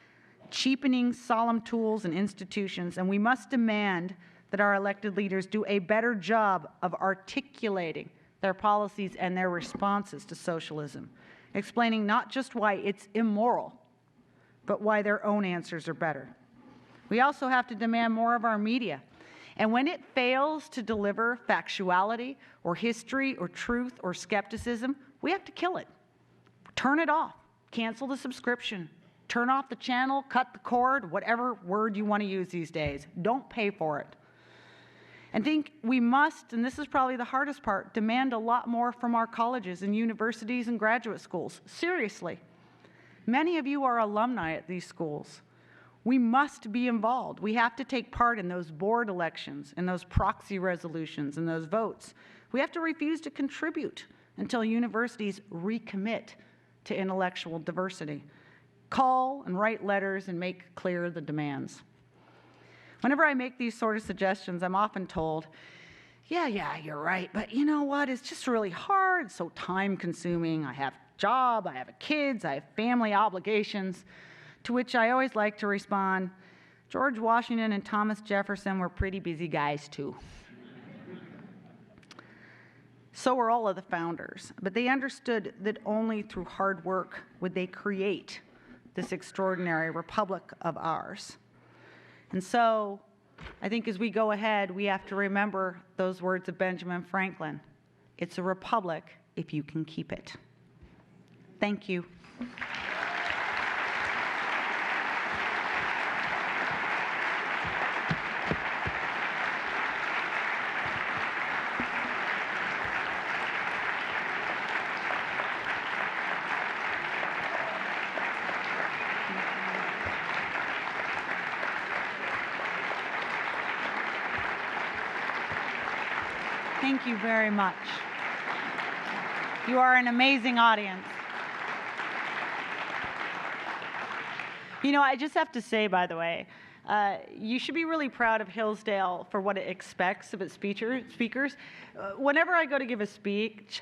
cheapening solemn tools and institutions, and we must demand that our elected leaders do a better job of articulating their policies and their responses to socialism, explaining not just why it's immoral, but why their own answers are better. We also have to demand more of our media. And when it fails to deliver factuality or history or truth or skepticism, we have to kill it. Turn it off. Cancel the subscription. Turn off the channel, cut the cord, whatever word you want to use these days. Don't pay for it. And think we must, and this is probably the hardest part, demand a lot more from our colleges and universities and graduate schools. Seriously. Many of you are alumni at these schools. We must be involved. We have to take part in those board elections, in those proxy resolutions, and those votes. We have to refuse to contribute until universities recommit to intellectual diversity. Call and write letters and make clear the demands. Whenever I make these sort of suggestions, I'm often told, yeah, you're right, but you know what? It's just really hard, so time-consuming. I have a job, I have kids, I have family obligations. To which I always like to respond, George Washington and Thomas Jefferson were pretty busy guys too. So were all of the founders, but they understood that only through hard work would they create this extraordinary republic of ours. And so I think as we go ahead, we have to remember those words of Benjamin Franklin. It's a republic if you can keep it. Thank you. Thank you very much. You are an amazing audience. You know, I just have to say, by the way, you should be really proud of Hillsdale for what it expects of its speakers. Whenever I go to give a speech,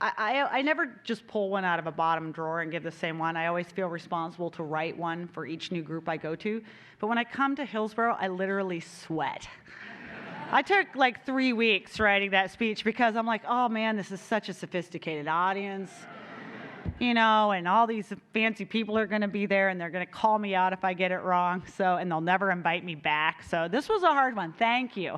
I never just pull one out of a bottom drawer and give the same one. I always feel responsible to write one for each new group I go to. But when I come to Hillsborough, I literally sweat. I took like 3 weeks writing that speech because I'm like, oh man, this is such a sophisticated audience, you know, and all these fancy people are going to be there and they're going to call me out if I get it wrong, and they'll never invite me back. So this was a hard one. Thank you.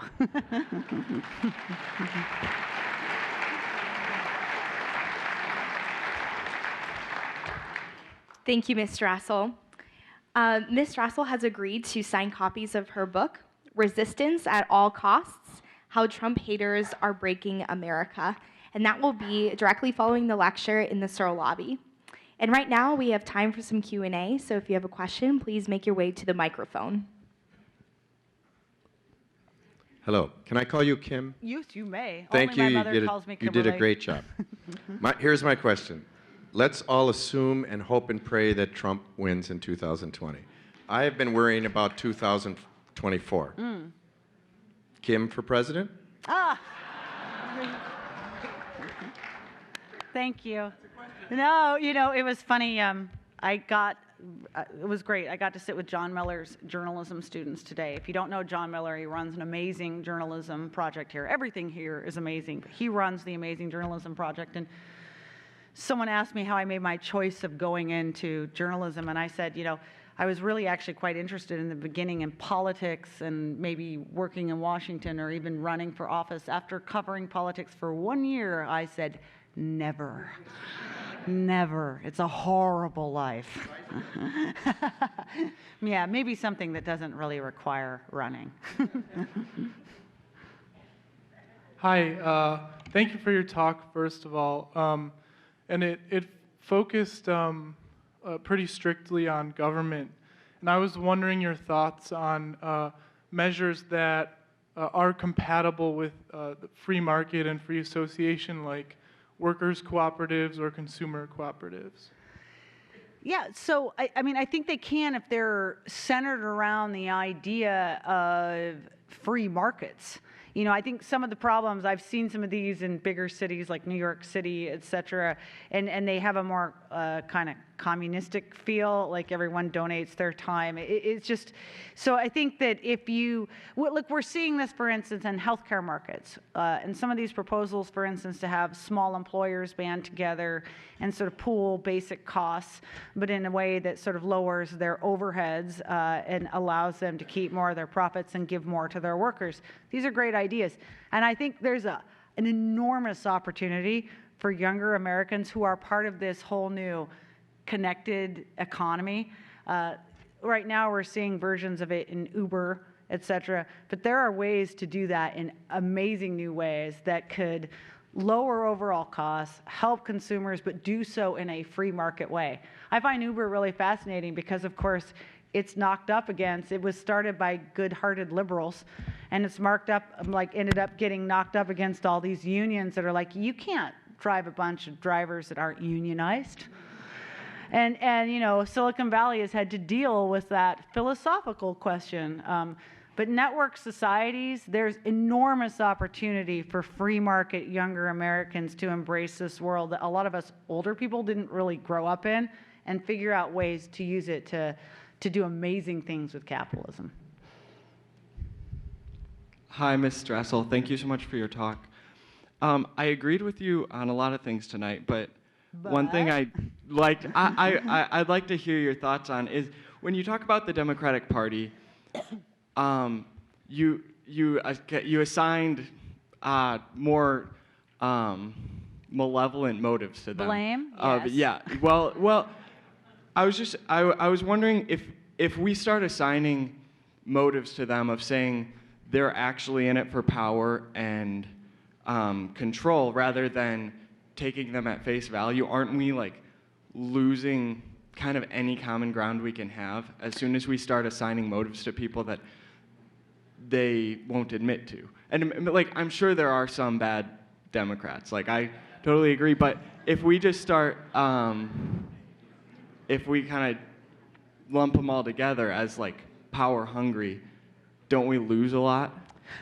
Thank you, Ms. Strassel. Ms. Strassel has agreed to sign copies of her book, Resistance at All Costs, How Trump Haters Are Breaking America. And that will be directly following the lecture in the Searle lobby. And right now we have time for some Q&A, so if you have a question, please make your way to the microphone. Hello. Can I call you Kim? Yes, you may. Thank Only you. my mother calls me You Kimberley. did a great job. Here's my question. Let's all assume and hope and pray that Trump wins in 2020. I have been worrying about 2024. Kim for president? Ah. Thank you. No, it was funny. It was great. I got to sit with John Miller's journalism students today. If you don't know John Miller, he runs an amazing journalism project here. Everything here is amazing, but he runs the amazing journalism project. And someone asked me how I made my choice of going into journalism, and I said, I was really actually quite interested in the beginning in politics and maybe working in Washington or even running for office. After covering politics for 1 year, I said, never. Never. It's a horrible life. Yeah, maybe something that doesn't really require running. Hi, thank you for your talk, first of all. And it focused pretty strictly on government. And I was wondering your thoughts on measures that are compatible with the free market and free association, like workers' cooperatives or consumer cooperatives. Yeah, so I think they can if they're centered around the idea of free markets. I think some of the problems, I've seen some of these in bigger cities like New York City, et cetera, and they have a more kind of communistic feel, like everyone donates their time. It's just, so I think that look, we're seeing this, for instance, in healthcare markets, and some of these proposals, for instance, to have small employers band together and sort of pool basic costs, but in a way that sort of lowers their overheads and allows them to keep more of their profits and give more to their workers. These are great ideas. And I think there's an enormous opportunity for younger Americans who are part of this whole new connected economy. Right now we're seeing versions of it in Uber, et cetera, but there are ways to do that in amazing new ways that could lower overall costs, help consumers, but do so in a free market way. I find Uber really fascinating because, of course, it's knocked up against, it was started by good-hearted liberals, and it's ended up getting knocked up against all these unions that are like, you can't drive a bunch of drivers that aren't unionized. And Silicon Valley has had to deal with that philosophical question. But network societies, there's enormous opportunity for free market younger Americans to embrace this world that a lot of us older people didn't really grow up in and figure out ways to use it to do amazing things with capitalism. Hi, Ms. Strassel. Thank you so much for your talk. I agreed with you on a lot of things tonight, but one thing I'd like to hear your thoughts on is when you talk about the Democratic Party, you assigned more malevolent motives to them. Blame? Yes. Yeah. Well, I was wondering if we start assigning motives to them of saying they're actually in it for power and control rather than taking them at face value, aren't we losing kind of any common ground we can have as soon as we start assigning motives to people that they won't admit to? And I'm sure there are some bad Democrats. I totally agree. But if we just start, if we kind of lump them all together as power hungry, don't we lose a lot?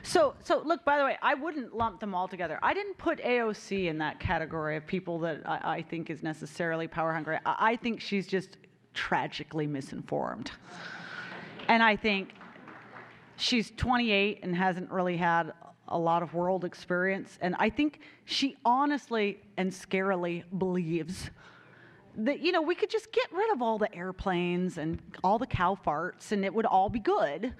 So look, by the way, I wouldn't lump them all together. I didn't put AOC in that category of people that I think is necessarily power hungry. I think she's just tragically misinformed. And I think she's 28 and hasn't really had a lot of world experience. And I think she honestly and scarily believes that, we could just get rid of all the airplanes and all the cow farts and it would all be good.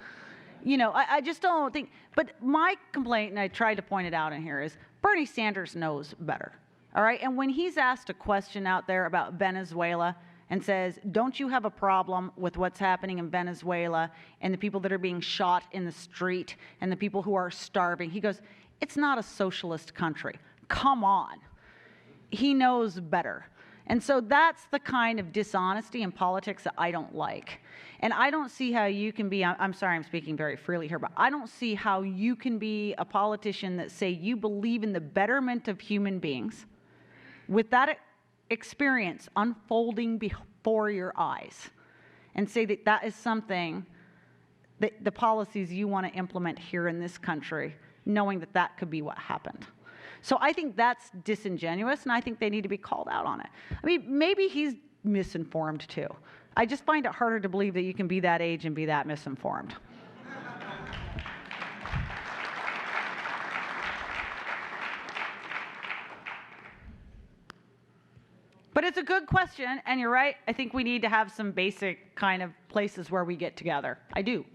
I just don't think, but my complaint, and I tried to point it out in here, is Bernie Sanders knows better, all right? And when he's asked a question out there about Venezuela and says, don't you have a problem with what's happening in Venezuela and the people that are being shot in the street and the people who are starving? He goes, it's not a socialist country. Come on. He knows better. And so that's the kind of dishonesty in politics that I don't like. And I don't see how you can be, I'm sorry I'm speaking very freely here, but I don't see how you can be a politician that say you believe in the betterment of human beings with that experience unfolding before your eyes and say that that is something that the policies you want to implement here in this country, knowing that that could be what happened. So I think that's disingenuous, and I think they need to be called out on it. I mean, maybe he's misinformed too. I just find it harder to believe that you can be that age and be that misinformed. But it's a good question, and you're right. I think we need to have some basic kind of places where we get together. I do.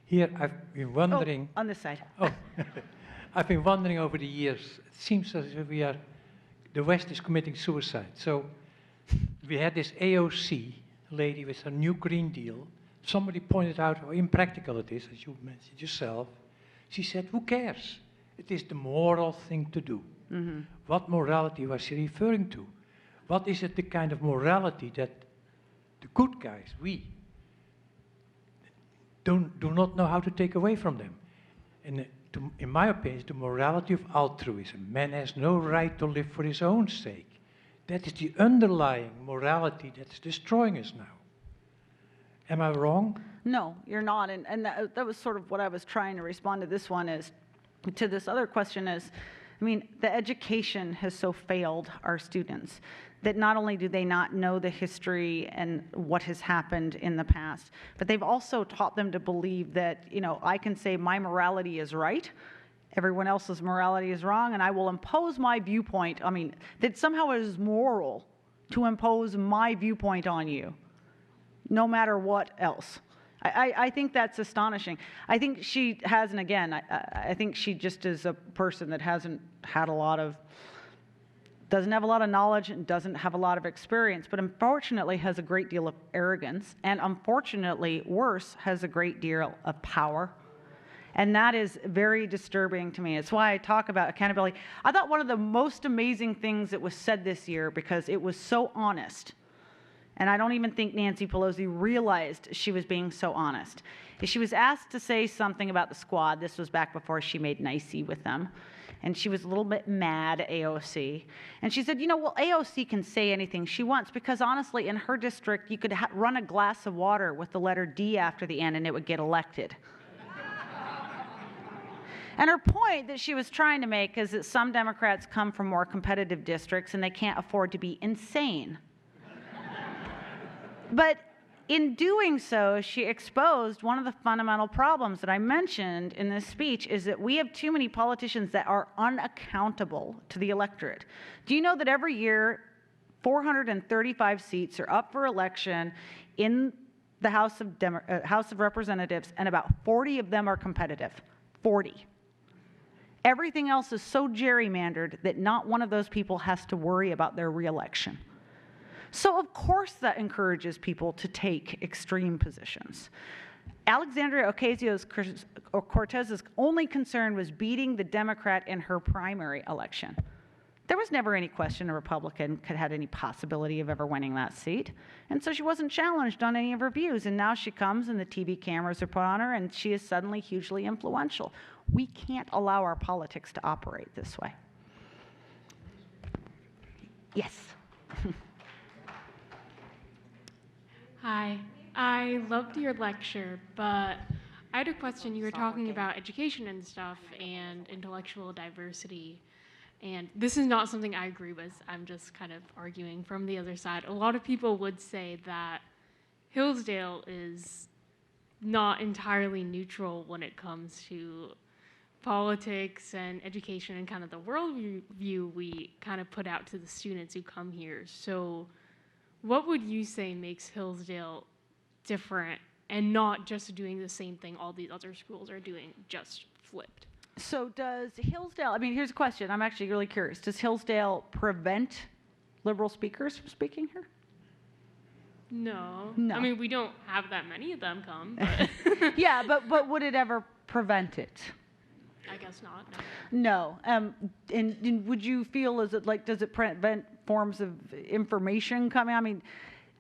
Here, I've been wondering. Oh, on this side. Oh, I've been wondering over the years. It seems as if the West is committing suicide. So we had this AOC lady with a new Green Deal. Somebody pointed out how impractical it is, as you mentioned yourself. She said, who cares? It is the moral thing to do. Mm-hmm. What morality was she referring to? What is it the kind of morality that the good guys, we, do not know how to take away from them? And in my opinion, the morality of altruism. Man has no right to live for his own sake. That is the underlying morality that's destroying us now. Am I wrong? No, you're not. And that was sort of what I was trying to respond to this one is, to this other question is, I mean, the education has so failed our students that not only do they not know the history and what has happened in the past, but they've also taught them to believe that, you know, I can say my morality is right, everyone else's morality is wrong, and I will impose my viewpoint. I mean, that somehow it is moral to impose my viewpoint on you, no matter what else. I think that's astonishing. I think she has, and again, I think she just is a person that hasn't had a lot of, doesn't have a lot of knowledge and doesn't have a lot of experience, but unfortunately has a great deal of arrogance, and unfortunately, worse, has a great deal of power. And that is very disturbing to me. It's why I talk about accountability. I thought one of the most amazing things that was said this year, because it was so honest, and I don't even think Nancy Pelosi realized she was being so honest. She was asked to say something about the squad. This was back before she made nicey with them. And she was a little bit mad at AOC. And she said, you know, well, AOC can say anything she wants because honestly, in her district, you could run a glass of water with the letter D after the end and it would get elected. And her point that she was trying to make is that some Democrats come from more competitive districts and they can't afford to be insane. But in doing so, she exposed one of the fundamental problems that I mentioned in this speech is that we have too many politicians that are unaccountable to the electorate. Do you know that every year 435 seats are up for election in the House of Representatives, and about 40 of them are competitive? 40. Everything else is so gerrymandered that not one of those people has to worry about their reelection. So of course that encourages people to take extreme positions. Alexandria Ocasio-Cortez's only concern was beating the Democrat in her primary election. There was never any question a Republican had any possibility of ever winning that seat. And so she wasn't challenged on any of her views. And now she comes and the TV cameras are put on her and she is suddenly hugely influential. We can't allow our politics to operate this way. Yes. Hi, I loved your lecture, but I had a question. You were talking about education and stuff and intellectual diversity, and this is not something I agree with. I'm just kind of arguing from the other side. A lot of people would say that Hillsdale is not entirely neutral when it comes to politics and education and kind of the worldview we kind of put out to the students who come here. So what would you say makes Hillsdale different and not just doing the same thing all these other schools are doing, just flipped? So does Hillsdale, I mean, here's a question. I'm actually really curious. Does Hillsdale prevent liberal speakers from speaking here? No. No. I mean, we don't have that many of them come, but Yeah, but would it ever prevent it? I guess not. No. No. And would you feel, is it like, does it prevent forms of information coming? I mean,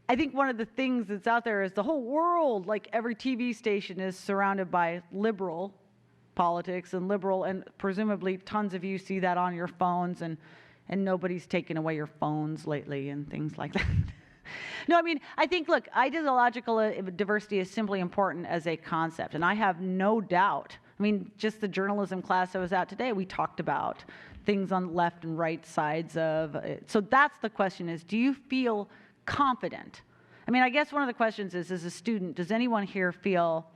I think one of the things that's out there is the whole world, like every TV station is surrounded by liberal politics and liberal, and presumably tons of you see that on your phones, and nobody's taken away your phones lately and things like that. No, I mean, I think, look, ideological diversity is simply important as a concept, and I have no doubt. I mean, just the journalism class I was at today, we talked about things on left and right sides of it. So that's the question is, do you feel confident? I mean, I guess one of the questions is, as a student, does anyone here feel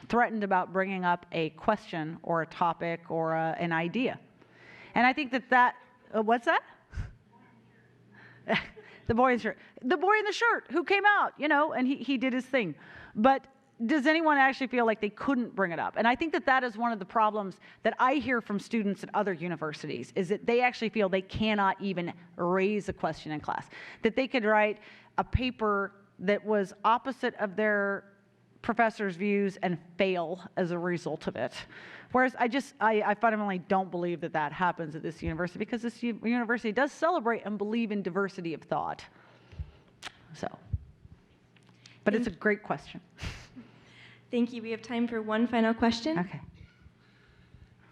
threatened about bringing up a question or a topic or an idea? And I think that what's that? The boy in the shirt. The boy in the shirt who came out, and he did his thing. But does anyone actually feel like they couldn't bring it up? And I think that is one of the problems that I hear from students at other universities, is that they actually feel they cannot even raise a question in class. That they could write a paper that was opposite of their professor's views and fail as a result of it. Whereas I fundamentally don't believe that happens at this university, because this university does celebrate and believe in diversity of thought. So, but it's a great question. Thank you. We have time for one final question. Okay.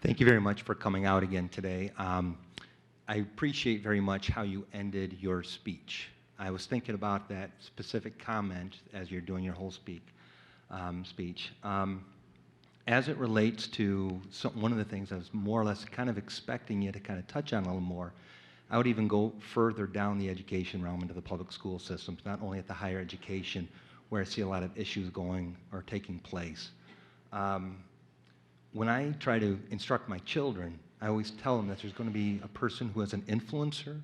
Thank you very much for coming out again today. I appreciate very much how you ended your speech. I was thinking about that specific comment as you're doing your whole speech. As it relates to one of the things I was more or less kind of expecting you to kind of touch on a little more, I would even go further down the education realm into the public school systems, not only at the higher education, where I see a lot of issues going or taking place. When I try to instruct my children, I always tell them that there's going to be a person who is an influencer,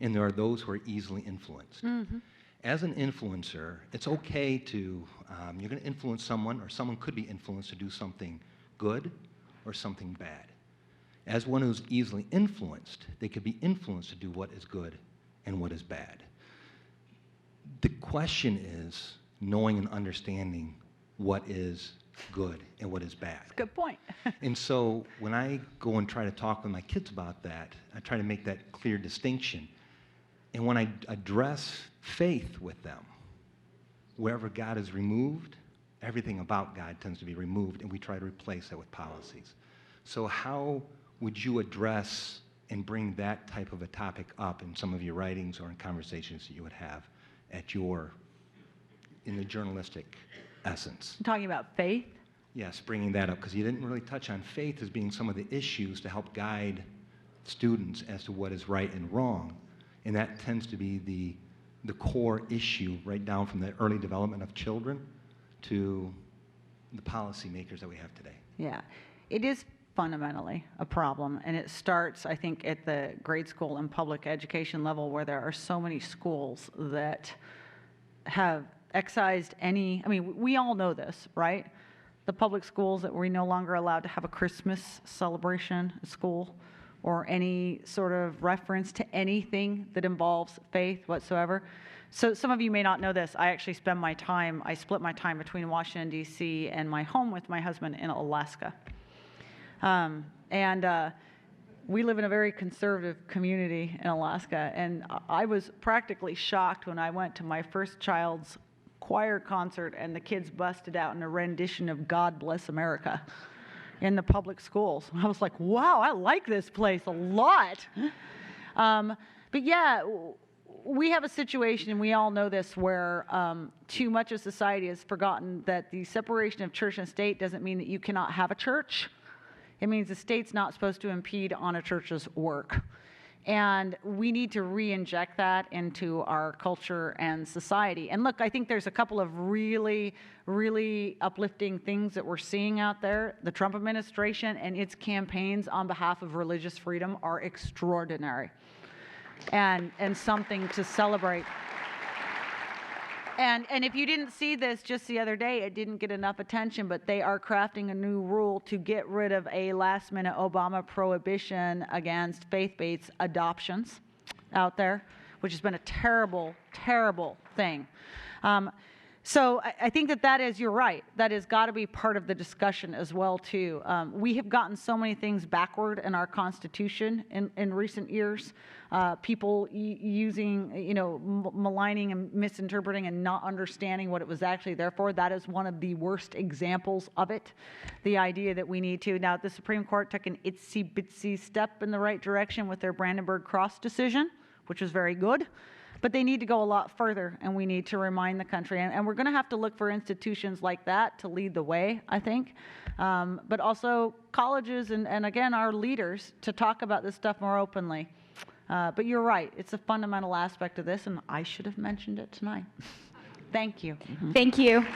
and there are those who are easily influenced. Mm-hmm. As an influencer, it's okay to, you're going to influence someone, or someone could be influenced to do something good or something bad. As one who's easily influenced, they could be influenced to do what is good and what is bad. The question is knowing and understanding what is good and what is bad. That's a good point. And so when I go and try to talk with my kids about that, I try to make that clear distinction. And when I address faith with them, wherever God is removed, everything about God tends to be removed, and we try to replace that with policies. So how would you address and bring that type of a topic up in some of your writings or in conversations that you would have in the journalistic essence? I'm talking about faith? Yes, bringing that up, because you didn't really touch on faith as being some of the issues to help guide students as to what is right and wrong. And that tends to be the core issue, right down from the early development of children to the policymakers that we have today. Yeah, it is fundamentally a problem, and it starts, I think, at the grade school and public education level, where there are so many schools that have excised any, I mean, we all know this, right? The public schools, that we're no longer allowed to have a Christmas celebration at school, or any sort of reference to anything that involves faith whatsoever. So some of you may not know this. I actually split my time between Washington, D.C. and my home with my husband in Alaska. We live in a very conservative community in Alaska, and I was practically shocked when I went to my first child's choir concert and the kids busted out in a rendition of God Bless America in the public schools. I was like, wow, I like this place a lot. But yeah, we have a situation, and we all know this, where too much of society has forgotten that the separation of church and state doesn't mean that you cannot have a church. It means the state's not supposed to impede on a church's work. And we need to re-inject that into our culture and society. And look, I think there's a couple of really, really uplifting things that we're seeing out there. The Trump administration and its campaigns on behalf of religious freedom are extraordinary and something to celebrate. And if you didn't see this just the other day, it didn't get enough attention, but they are crafting a new rule to get rid of a last-minute Obama prohibition against faith-based adoptions out there, which has been a terrible, terrible thing. So I think that is, you're right, that has got to be part of the discussion as well, too. We have gotten so many things backward in our Constitution in recent years. People using, maligning and misinterpreting and not understanding what it was actually there for. That is one of the worst examples of it. The idea that we need to. Now, the Supreme Court took an itsy-bitsy step in the right direction with their Brandenburg Cross decision, which was very good. But they need to go a lot further, and we need to remind the country. And we're going to have to look for institutions like that to lead the way, I think. But also colleges and again, our leaders to talk about this stuff more openly. But you're right. It's a fundamental aspect of this, and I should have mentioned it tonight. Thank you. Thank you.